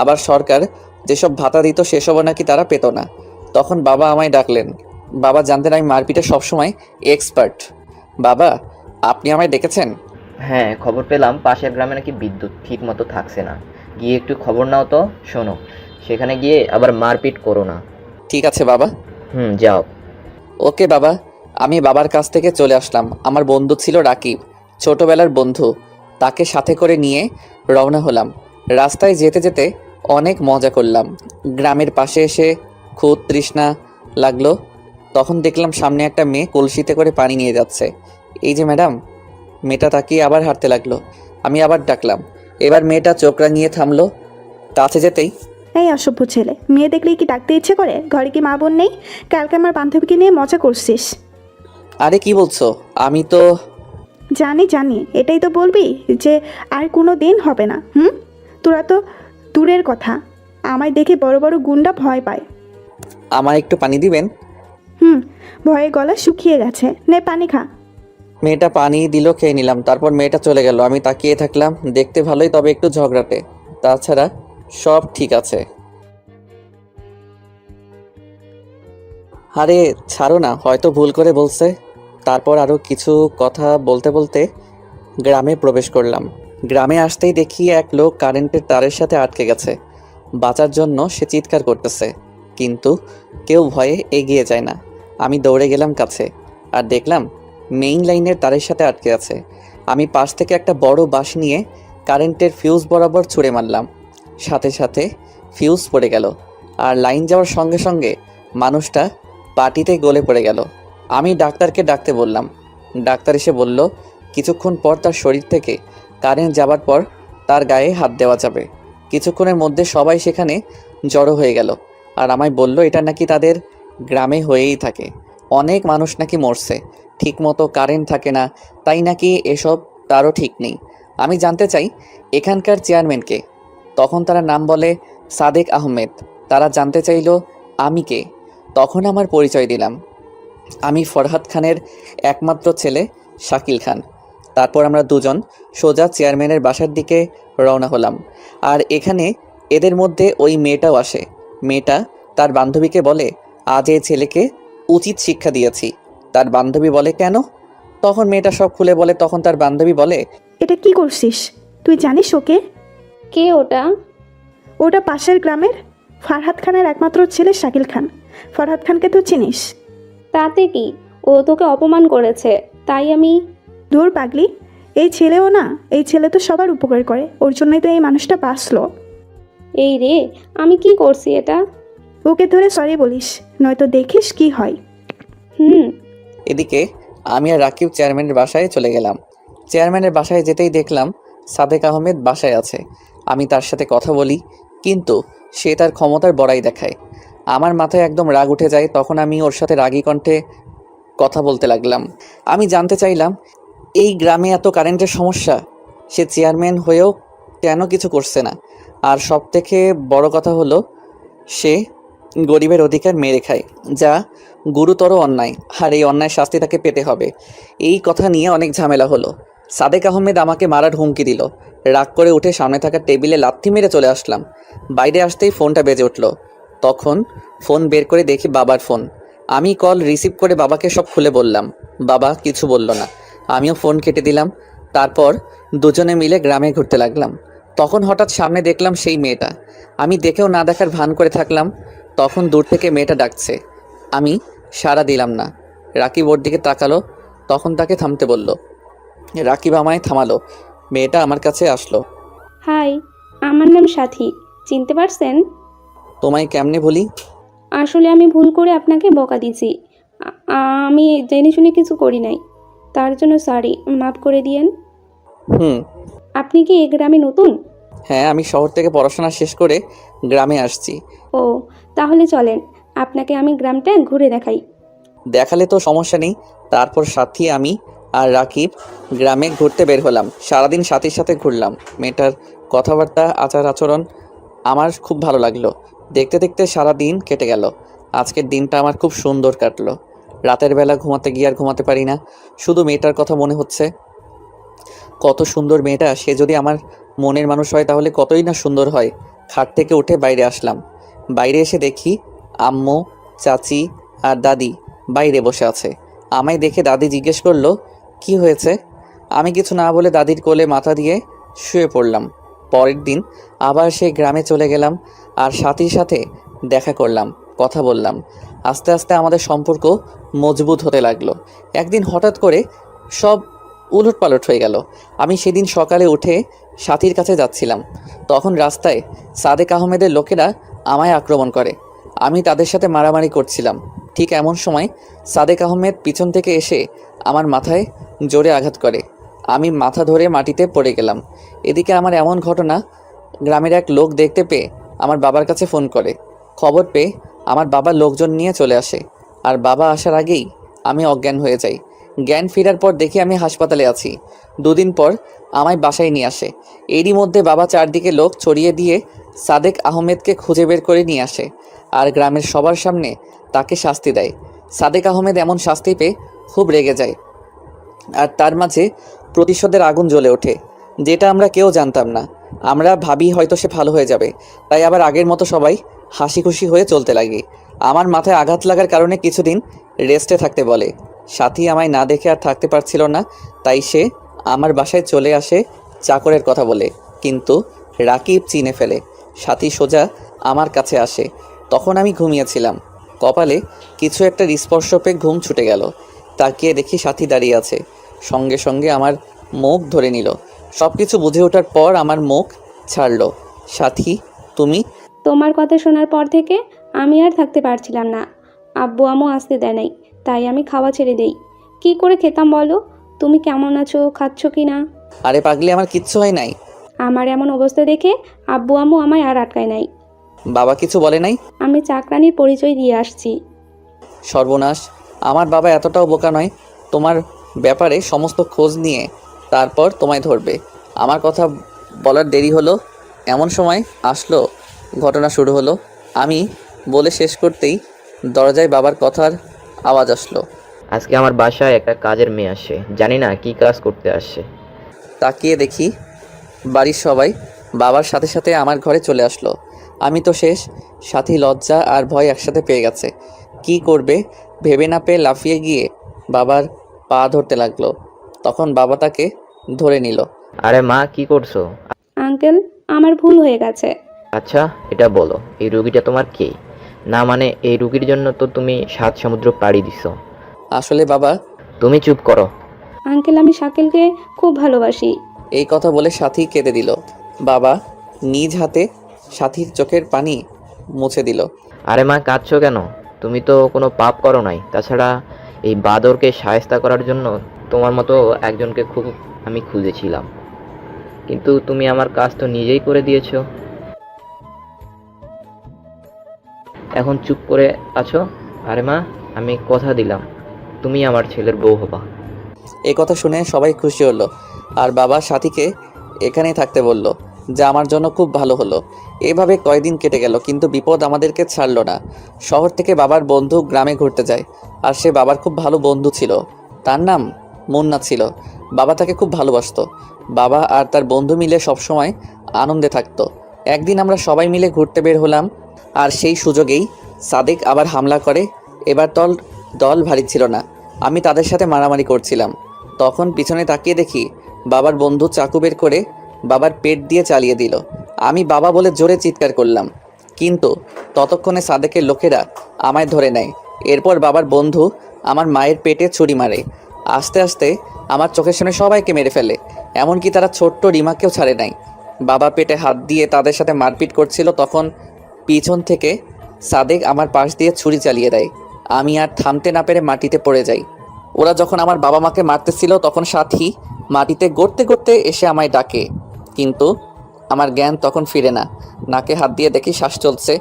আবার সরকার যেসব ভাতা দিত সেসবও নাকি তারা পেত না। তখন বাবা আমায় ডাকলেন। বাবা জানতেন আমি মারপিটে সবসময় এক্সপার্ট। বাবা, আপনি আমায় ডেকেছেন? হ্যাঁ, খবর পেলাম পাশের গ্রামে নাকি বিদ্যুৎ ঠিক মতো থাকছে না। গিয়ে একটু খবর নাও তো। শোনো, সেখানে গিয়ে আবার মারপিট করো না। ঠিক আছে বাবা। যাও। ওকে বাবা। আমি বাবার কাছ থেকে চলে আসলাম। আমার বন্ধু ছিল রাকিব, ছোটবেলার বন্ধু। তাকে সাথে করে নিয়ে রওনা হলাম। রাস্তায় যেতে যেতে অনেক মজা করলাম। গ্রামের পাশে এসে খুব তৃষ্ণা লাগলো। তখন দেখলাম সামনে একটা মেয়ে কলসিতে করে পানি নিয়ে যাচ্ছে। এই যে ম্যাডাম। মেয়েটা তাকিয়ে আবার হাঁটতে লাগলো। আমি আবার ডাকলাম। এবার মেয়েটা চোখ রাঙিয়ে থামলো। কাছে যেতেই, এই অসভ্য ছেলে, মেয়ে দেখলেই কি ডাকতে ইচ্ছে করে? ঘরে কি মা বোন নেই? কালকে আমার বান্ধবীকে নিয়ে মজা করছিস। আরে কি বলছো? আমি তো জানি জানি, এটাই তো বলবি যে আর কোনো দিন হবে না? তোরা তো দূরের কথা, আমায় দেখে বড় বড় গুন্ডা ভয় পায়। আমার একটু পানি দিবেন? ভয়ে গলা শুকিয়ে গেছে, নে পানি খা। মেয়েটা পানি দিল, খেয়ে নিলাম। তারপর মেয়েটা চলে গেল। আমি তাকিয়ে থাকলাম। দেখতে ভালোই, তবে একটু ঝগড়াটে। তাছাড়া সব ঠিক আছে। আরে ছাড়ো না, হয়তো ভুল করে বলছে। তারপর আরও কিছু কথা বলতে বলতে গ্রামে প্রবেশ করলাম। গ্রামে আসতেই দেখি এক লোক কারেন্টের তারের সাথে আটকে গেছে। বাঁচার জন্য সে চিৎকার করতেছে, কিন্তু কেউ ভয়ে এগিয়ে যায় না। আমি দৌড়ে গেলাম কাছে, আর দেখলাম মেইন লাইনের তারের সাথে আটকে আছে। আমি পাশ থেকে একটা বড় বাঁশ নিয়ে কারেন্টের ফিউজ বরাবর ছুঁড়ে মারলাম। সাথে সাথে ফিউজ পড়ে গেল, আর লাইন যাওয়ার সঙ্গে সঙ্গে মানুষটা পাটিতে গলে পড়ে গেল। আমি ডাক্তারকে ডাকতে বললাম। ডাক্তার এসে বলল কিছুক্ষণ পর তার শরীর থেকে কারেন্ট যাবার পর তার গায়ে হাত দেওয়া যাবে। কিছুক্ষণের মধ্যে সবাই সেখানে জড়ো হয়ে গেল, আর আমায় বলল এটা নাকি তাদের গ্রামে হয়েই থাকে। অনেক মানুষ নাকি মরছে, ঠিকমতো কারেন্ট থাকে না, তাই নাকি এসব তারও ঠিক নেই। আমি জানতে চাই এখানকার চেয়ারম্যানকে। তখন তারা নাম বলে সাদেক আহমেদ। তারা জানতে চাইল আমি কে। তখন আমার পরিচয় দিলাম। আমি ফরহাদ খানের একমাত্র ছেলে শাকিল খান। তারপর আমরা দুজন সোজা চেয়ারম্যানের বাসার দিকে রওনা হলাম। আর এখানে এদের মধ্যে ওই মেয়েটাও আসে। মেয়েটা তার বান্ধবীকে বলে আজ এই ছেলেকে উচিত শিক্ষা দিয়েছি। তার বান্ধবী বলে কেন? তখন মেয়েটা সব খুলে বলে। তখন তার বান্ধবী বলে, এটা কি করছিস? তুই জানিস ওকে? কে ওটা? ওটা পাশের গ্রামের ফরহাদ খানের একমাত্র ছেলে শাকিল খান। ফরহাদ খানকে তো চিনিস? তাতে কি, ও তোকে অপমান করেছে, তাই আমি। দূর পাগলি, এই ছেলেও না, এই ছেলে তো সবার উপকার করে, ওর জন্যই তো এই মানুষটা বাঁচলো। এই রে, আমি কি করছি এটা? ওকে ধরে সরি বলিস, নয়তো দেখিস কি হয়। হুম। এদিকে আমি আর রাকিব চেয়ারম্যানের বাসায় চলে গেলাম। চেয়ারম্যানের বাসায় যেতেই দেখলাম সাদেক আহমেদ বাসায় আছে। আমি তার সাথে কথা বলি, কিন্তু সে তার ক্ষমতার বড়াই দেখায়। আমার মাথায় একদম রাগ উঠে যায়। তখন আমি ওর সাথে রাগী কণ্ঠে কথা বলতে লাগলাম। আমি জানতে চাইলাম এই গ্রামে এত কারেন্টের সমস্যা, সে চেয়ারম্যান হয়েও কেন কিছু করছে না। আর সব থেকে বড় কথা হলো সে গরিবের অধিকার মেরে খায়, যা গুরুতর অন্যায়। আর এই অন্যায় শাস্তি তাকে পেতে হবে। এই কথা নিয়ে অনেক ঝামেলা হলো। সাদেক আহমেদ আমাকে মারার হুমকি দিল। রাগ করে উঠে সামনে থাকা টেবিলে লাথি মেরে চলে আসলাম। বাইরে আসতেই ফোনটা বেজে উঠল। তখন ফোন বের করে দেখি বাবার ফোন। আমি কল রিসিভ করে বাবাকে সব খুলে বললাম। বাবা কিছু বলল না। আমিও ফোন কেটে দিলাম। তারপর দুজনে মিলে গ্রামে ঘুরতে লাগলাম। তখন হঠাৎ সামনে দেখলাম সেই মেয়েটা। আমি দেখেও না দেখার ভান করে থাকলাম। তখন দূর থেকে মেয়েটা ডাকছে। আমি সাড়া দিলাম না। রাকিব ওর দিকে তাকালো। তখন তাকে থামতে বলল। রাকিব আমায় থামালো। মেয়েটা আমার কাছে আসলো। হাই, আমার নাম সাথী, চিনতে পারছেন? তোমায় কেমনে বলি? আসলে আমি ভুল করে আপনাকে বকা দিয়েছি। আমি জেনে শুনে কিছু করি নাই, তার জন্য সরি, মাফ করে দিয়েন। হুম। আপনি কি এই গ্রামে নতুন? হ্যাঁ, আমি শহর থেকে পড়াশোনা শেষ করে গ্রামে আসছি। ও, তাহলে চলেন, আপনাকে আমি গ্রামটা ঘুরে দেখাই। দেখালে তো সমস্যা নেই। তারপর সাথী, আমি আর রাকিব গ্রামে ঘুরতে বের হলাম। সারাদিন সাথীর সাথে ঘুরলাম। মেয়েটার কথাবার্তা, আচার আচরণ আমার খুব ভালো লাগলো। দেখতে দেখতে সারা দিন কেটে গেল। আজকের দিনটা আমার খুব সুন্দর কাটলো। রাতের বেলা ঘুমাতে গিয়ে আর ঘুমাতে পারি না, শুধু মেয়েটার কথা মনে হচ্ছে। কত সুন্দর মেয়েটা! সে যদি আমার মনের মানুষ হয় তাহলে কতই না সুন্দর হয়। খাট থেকে উঠে বাইরে আসলাম। বাইরে এসে দেখি আম্মু, চাচি আর দাদি বাইরে বসে আছে। আমায় দেখে দাদি জিজ্ঞেস করলো, কি হয়েছে? আমি কিছু না বলে দাদির কোলে মাথা দিয়ে শুয়ে পড়লাম। পরের দিন আবার সেই গ্রামে চলে গেলাম আর সাথীর সাথে দেখা করলাম, কথা বললাম। আস্তে আস্তে আমাদের সম্পর্ক মজবুত হতে লাগলো। একদিন হঠাৎ করে সব উলটপালট হয়ে গেল। আমি সেদিন সকালে উঠে সাথীর কাছে যাচ্ছিলাম। তখন রাস্তায় সাদেক আহমেদের লোকেরা আমায় আক্রমণ করে। আমি তাদের সাথে মারামারি করছিলাম। ঠিক এমন সময় সাদেক আহমেদ পিছন থেকে এসে আমার মাথায় জোরে আঘাত করে। আমি মাথা ধরে মাটিতে পড়ে গেলাম। এদিকে আমার এমন ঘটনা গ্রামের এক লোক দেখতে পেয়ে আমার বাবার কাছে ফোন করে। খবর পেয়ে আমার বাবা লোকজন নিয়ে চলে আসে। আর বাবা আসার আগেই আমি অজ্ঞান হয়ে যাই। জ্ঞান ফেরার পর দেখি আমি হাসপাতালে আছি। দুদিন পর আমায় বাসায় নিয়ে আসে। এরই মধ্যে বাবা চারদিকে লোক ছড়িয়ে দিয়ে সাদেক আহমেদকে খুঁজে বের করে নিয়ে আসে আর গ্রামের সবার সামনে তাকে শাস্তি দেয়। সাদেক আহমেদ এমন শাস্তি পেয়ে খুব রেগে যায়। আর তার মাঝে প্রতিশোধের আগুন জ্বলে ওঠে, যেটা আমরা কেউ জানতাম না। আমরা ভাবি হয়তো সে ভালো হয়ে যাবে, তাই আবার আগের মতো সবাই হাসি খুশি হয়ে চলতে লাগি। আমার মাথায় আঘাত লাগার কারণে কিছুদিন রেস্টে থাকতে বলে। সাথী আমায় না দেখে আর থাকতে পারছিল না, তাই সে আমার বাসায় চলে আসে চাকরের কথা বলে। কিন্তু রাকিব চিনে ফেলে। সাথী সোজা আমার কাছে আসে। তখন আমি ঘুমিয়েছিলাম। কপালে কিছু একটা স্পর্শ পেয়ে ঘুম ছুটে গেল। তাকিয়ে দেখি সাথী দাঁড়িয়ে আছে। সঙ্গে সঙ্গে আমার মুখ ধরে নিল। সব কিছু বুঝে ওঠার পর আমার মুখ ছাড়লো। সাথী, তুমি? তোমার কথা শোনার পর থেকে আমি আর থাকতে পারছিলাম না। আব্বু আম্মু আসতে দেয় নাই, তাই আমি খাওয়া ছেড়ে দেই। কি করে খেতাম বলো? তুমি কেমন আছো, খাচ্ছ কি না? আরে পাগলি, আমার কিচ্ছু হয় নাই। আমার এমন অবস্থা দেখে আব্বু আম্মু আমায় আর আটকায় নাই। বাবা কিছু বলে নাই? আমি চাকরানির পরিচয় দিয়ে আসছি। সর্বনাশ, আমার বাবা এতটাও বোকা নয়। তোমার ব্যাপারে সমস্ত খোঁজ নিয়ে তারপর তোমায় ধরবে। আমার কথা বলার দেরি হলো, এমন সময় আসলো, ঘটনা শুরু হলো। আমি বলে শেষ করতেই দরজায় বাবার কথার আওয়াজ আসলো। আজকে আমার বাসায় একটা কাজের মেয়ে আসে, জানি না কি কাজ করতে আসে। তাকিয়ে দেখি বাড়ির সবাই বাবার সাথে সাথে আমার ঘরে চলে আসলো। আমি তো শেষ। সাথী লজ্জা আর ভয় একসাথে পেয়ে গেছে। কি করবে ভেবে না পেয়ে লাফিয়ে গিয়ে বাবার পা ধরতে লাগলো। তখন বাবা তাকে ধরে নিল। আরে মা, কি করছো? আঙ্কেল, আমার ভুল হয়ে গেছে। আচ্ছা, এটা বলো, এই রুগীটা তোমার কে? না মানে এই রুগীর জন্য তো তুমি 7 সমুদ্র পাড়ি দিছো। আসলে বাবা। তুমি চুপ করো। আঙ্কেল, আমি শাকিলকে খুব ভালোবাসি। এই কথা বলে সাথী কেঁদে দিল। বাবা নিজ হাতে সাথীর চোখের পানি মুছে দিল। আরে মা, কাঁদছো কেন? তুমি তো কোনো পাপ করো নাই। তাছাড়া এই বাদরকে শায়েস্তা করার জন্য তোমার মতো একজনকে খুব আমি খুঁজেছিলাম, কিন্তু তুমি আমার কাজ তো নিজেই করে দিয়েছো। এখন চুপ করে আছো। আরে মা, আমি কথা দিলাম তুমি আমার ছেলের বউ হবা। এই কথা শুনে সবাই খুশি হলো আর বাবা সাথীকে এখানেই থাকতে বলল, যা আমার জন্য খুব ভালো হলো। এভাবে কয়দিন কেটে গেল, কিন্তু বিপদ আমাদেরকে ছাড়লো না। শহর থেকে বাবার বন্ধু গ্রামে ঘুরতে যায়, আর সে বাবার খুব ভালো বন্ধু ছিল। তার নাম মুন্না ছিল। বাবা তাকে খুব ভালোবাসতো। বাবা আর তার বন্ধু মিলে সবসময় আনন্দে থাকতো। একদিন আমরা সবাই মিলে ঘুরতে বের হলাম, আর সেই সুযোগেই সাদেক আবার হামলা করে। এবার দল ভারী ছিল না, আমি তাদের সাথে মারামারি করছিলাম। তখন পিছনে তাকিয়ে দেখি বাবার বন্ধু চাকু বের করে বাবার পেট দিয়ে চালিয়ে দিল। আমি বাবা বলে জোরে চিৎকার করলাম, কিন্তু ততক্ষণে সাদেকের লোকেরা আমায় ধরে নেয়। এরপর বাবার বন্ধু আমার মায়ের পেটে ছুরি মারে। আস্তে আস্তে আমার চোখের সামনে সবাইকে মেরে ফেলে, এমনকি তারা ছোট্ট রিমাকেও ছাড়ে নাই। বাবা পেটে হাত দিয়ে তাদের সাথে মারপিট করছিল, তখন পিছন থেকে সাদেক আমার পাশ দিয়ে ছুরি চালিয়ে দেয়। আমি আর থামতে না পেরে মাটিতে পড়ে যাই। ওরা যখন আমার বাবা মাকে মারতেছিল, তখন সাথী মাটিতে গড়তে গড়তে এসে আমায় ডাকে, কিন্তু আমার জ্ঞান তখন ফিরে না। নাকে হাত দিয়ে দেখি শ্বাস চলছে,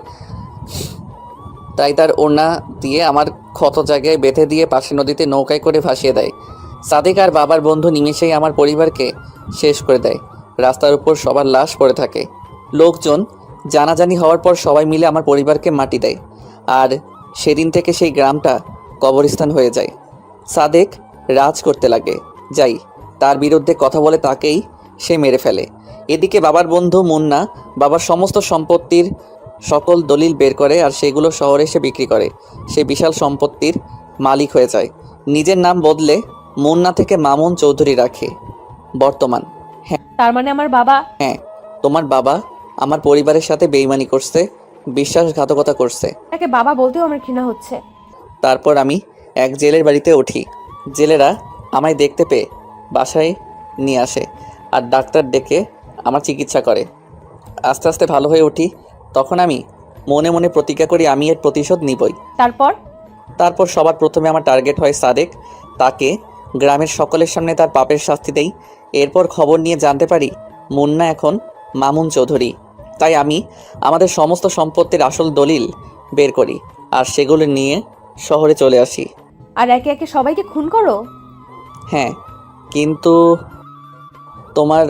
তাই তার ওড়না দিয়ে আমার ক্ষত জায়গায় বেঁধে দিয়ে পাশে নদীতে নৌকায় করে ভাসিয়ে দেয়। সাদেক আর বাবার বন্ধু নিমেষেই আমার পরিবারকে শেষ করে দেয়। রাস্তার উপর সবার লাশ পড়ে থাকে। লোকজন জানাজানি হওয়ার পর সবাই মিলে আমার পরিবারকে মাটি দেয়, আর সেদিন থেকে সেই গ্রামটা কবরস্থান হয়ে যায়। সাদেক রাজ করতে লাগে, যাই তার বিরুদ্ধে কথা বলে তাকেই সে মেরে ফেলে। এদিকে বাবার বন্ধু মুন্না বাবার সমস্ত সম্পত্তির সকল দলিল বের করে, আর সেগুলো শহরে এসে বিক্রি করে। সে বিশাল সম্পত্তির মালিক হয়ে যায়। নিজের নাম বদলে মুন্না থেকে মামুন চৌধুরী রাখে বর্তমান। তার মানে আমার বাবা। হ্যাঁ, তোমার বাবা আমার পরিবারের সাথে বেইমানি করছে, বিশ্বাসঘাতকতা করছে। তাকে বাবা বলতেও আমার ঘৃণা হচ্ছে। তারপর আমি এক জেলের বাড়িতে উঠি। জেলেরা আমায় দেখতে পেয়ে বাসায় নিয়ে আসে আর ডাক্তার ডেকে আমার চিকিৎসা করে। আস্তে আস্তে ভালো হয়ে উঠি। তখন আমি মনে মনে প্রতিজ্ঞা করি আমি এর প্রতিশোধ নিবই। তারপর সবার প্রথমে আমার টার্গেট হয় সাদেক। তাকে গ্রামের সকলের সামনে তার পাপের শাস্তি দেই। এরপর খবর নিয়ে জানতে পারি মুন্না এখন মামুন চৌধুরী। তাই আমি আমাদের সমস্ত সম্পত্তির আসল দলিল বের করি আর সেগুলো নিয়ে শহরে চলে আসি। আর একে একে সবাইকে খুন করো? হ্যাঁ, কিন্তু তোমার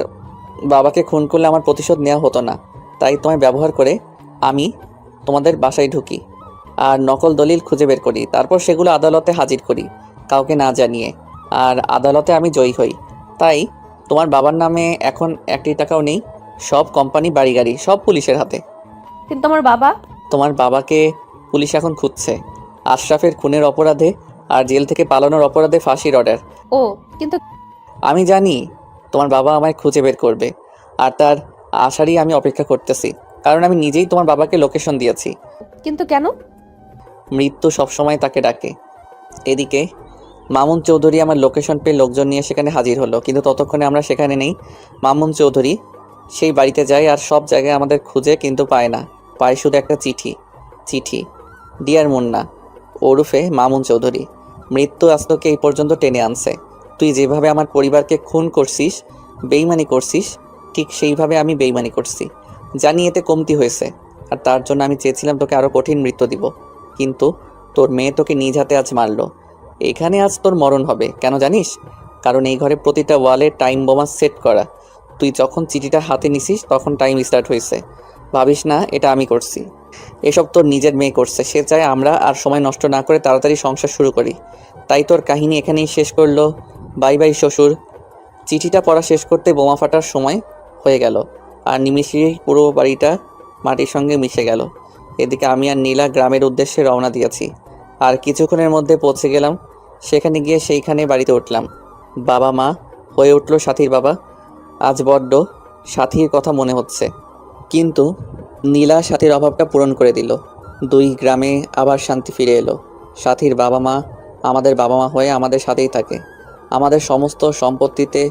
বাবাকে খুন করলে আমার প্রতিশোধ নেওয়া হতো না, তাই তোমায় ব্যবহার করে আমি তোমাদের বাসায় ঢুকি আর নকল দলিল খুঁজে বের করি। তারপর সেগুলো আদালতে হাজির করি কাউকে না জানিয়ে, আর আদালতে আমি জয়ী হই। তাই তোমার বাবার নামে এখন 1 টাকাও নেই। সব কোম্পানি, বাড়ি গাড়ি সব পুলিশের হাতে। কিন্তু আমার বাবা? তোমার বাবাকে পুলিশ এখন খুঁজছে আশরাফের খুনের অপরাধে আর জেল থেকে পালানোর অপরাধে ফাঁসির অর্ডার। ও, কিন্তু আমি জানি তোমার বাবা আমায় খুঁজে বের করবে, আর তার আশারই আমি অপেক্ষা করতেছি, কারণ আমি নিজেই তোমার বাবাকে লোকেশন দিয়েছি। কিন্তু কেন? মৃত্যু সবসময় তাকে ডাকে। এদিকে মামুন চৌধুরী আমার লোকেশন পেয়ে লোকজন নিয়ে সেখানে হাজির হলো, কিন্তু ততক্ষণে আমরা সেখানে নেই। মামুন চৌধুরী সেই বাড়িতে যায় আর সব জায়গায় আমাদের খুঁজে, কিন্তু পায় না। পায় শুধু একটা চিঠি। ডিয়ার মুন্না ওরফে মামুন চৌধুরী, মৃত্যু আজ তোকে এই পর্যন্ত টেনে আনছে। তুই যেভাবে আমার পরিবারকে খুন করছিস, বেইমানি করছিস, ঠিক সেইভাবে আমি বেইমানি করছি। জানি এতে কমতি হয়েছে, আর তার জন্য আমি চেয়েছিলাম তোকে আরও কঠিন মৃত্যু দিব, কিন্তু তোর মেয়ে তোকে নিজ হাতে আজ মারলো। এখানে আজ তোর মরণ হবে। কেন জানিস? কারণ এই ঘরে প্রতিটা ওয়ালে টাইম বোমা সেট করা। তুই যখন চিঠিটা হাতে নিছিস তখন টাইম স্টার্ট হয়েছে। ভাবিস না এটা আমি করছি, এসব তোর নিজের মেয়ে করছে। সে চায় আমরা আর সময় নষ্ট না করে তাড়াতাড়ি সংসার শুরু করি। তাই তোর কাহিনী এখানেই শেষ করলো। বাই বাই শ্বশুর। চিঠিটা পড়া শেষ করতে বোমা ফাটার সময় হয়ে গেল, আর নিমিষেই পুরো বাড়িটা মাটির সঙ্গে মিশে গেল। এদিকে আমি আর নীলা গ্রামের উদ্দেশ্যে রওনা দিয়েছি, আর কিছুক্ষণের মধ্যে পৌঁছে গেলাম। সেখানে গিয়ে সেইখানে বাড়িতে উঠলাম। বাবা মা হয়ে উঠলো সাথীর বাবা। আজ বড্ড সাথীর কথা মনে হচ্ছে, কিন্তু নীলা সাথীর অভাবটা পূরণ করে দিল। 2 গ্রামে আবার শান্তি ফিরে এলো। সাথীর বাবা মা আমাদের বাবা মা হয়ে আমাদের সাথেই থাকে। আমাদের সমস্ত সম্পত্তিতে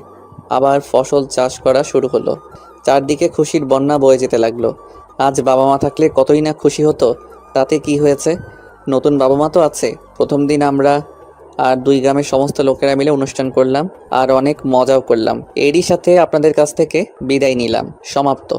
আবার ফসল চাষ করা শুরু হলো। চারদিকে খুশির বন্যা বয়ে যেতে লাগলো। আজ বাবা মা থাকলে কতই না খুশি হতো তাতে কি হয়েছে? নতুন বাবা মা তো আছে। প্রথম দিন আমরা আর 2 গ্রামের সমস্ত লোকেরা মিলে অনুষ্ঠান করলাম আর অনেক মজাও করলাম। এরই সাথে আপনাদের কাছ থেকে বিদায় নিলাম। সমাপ্ত।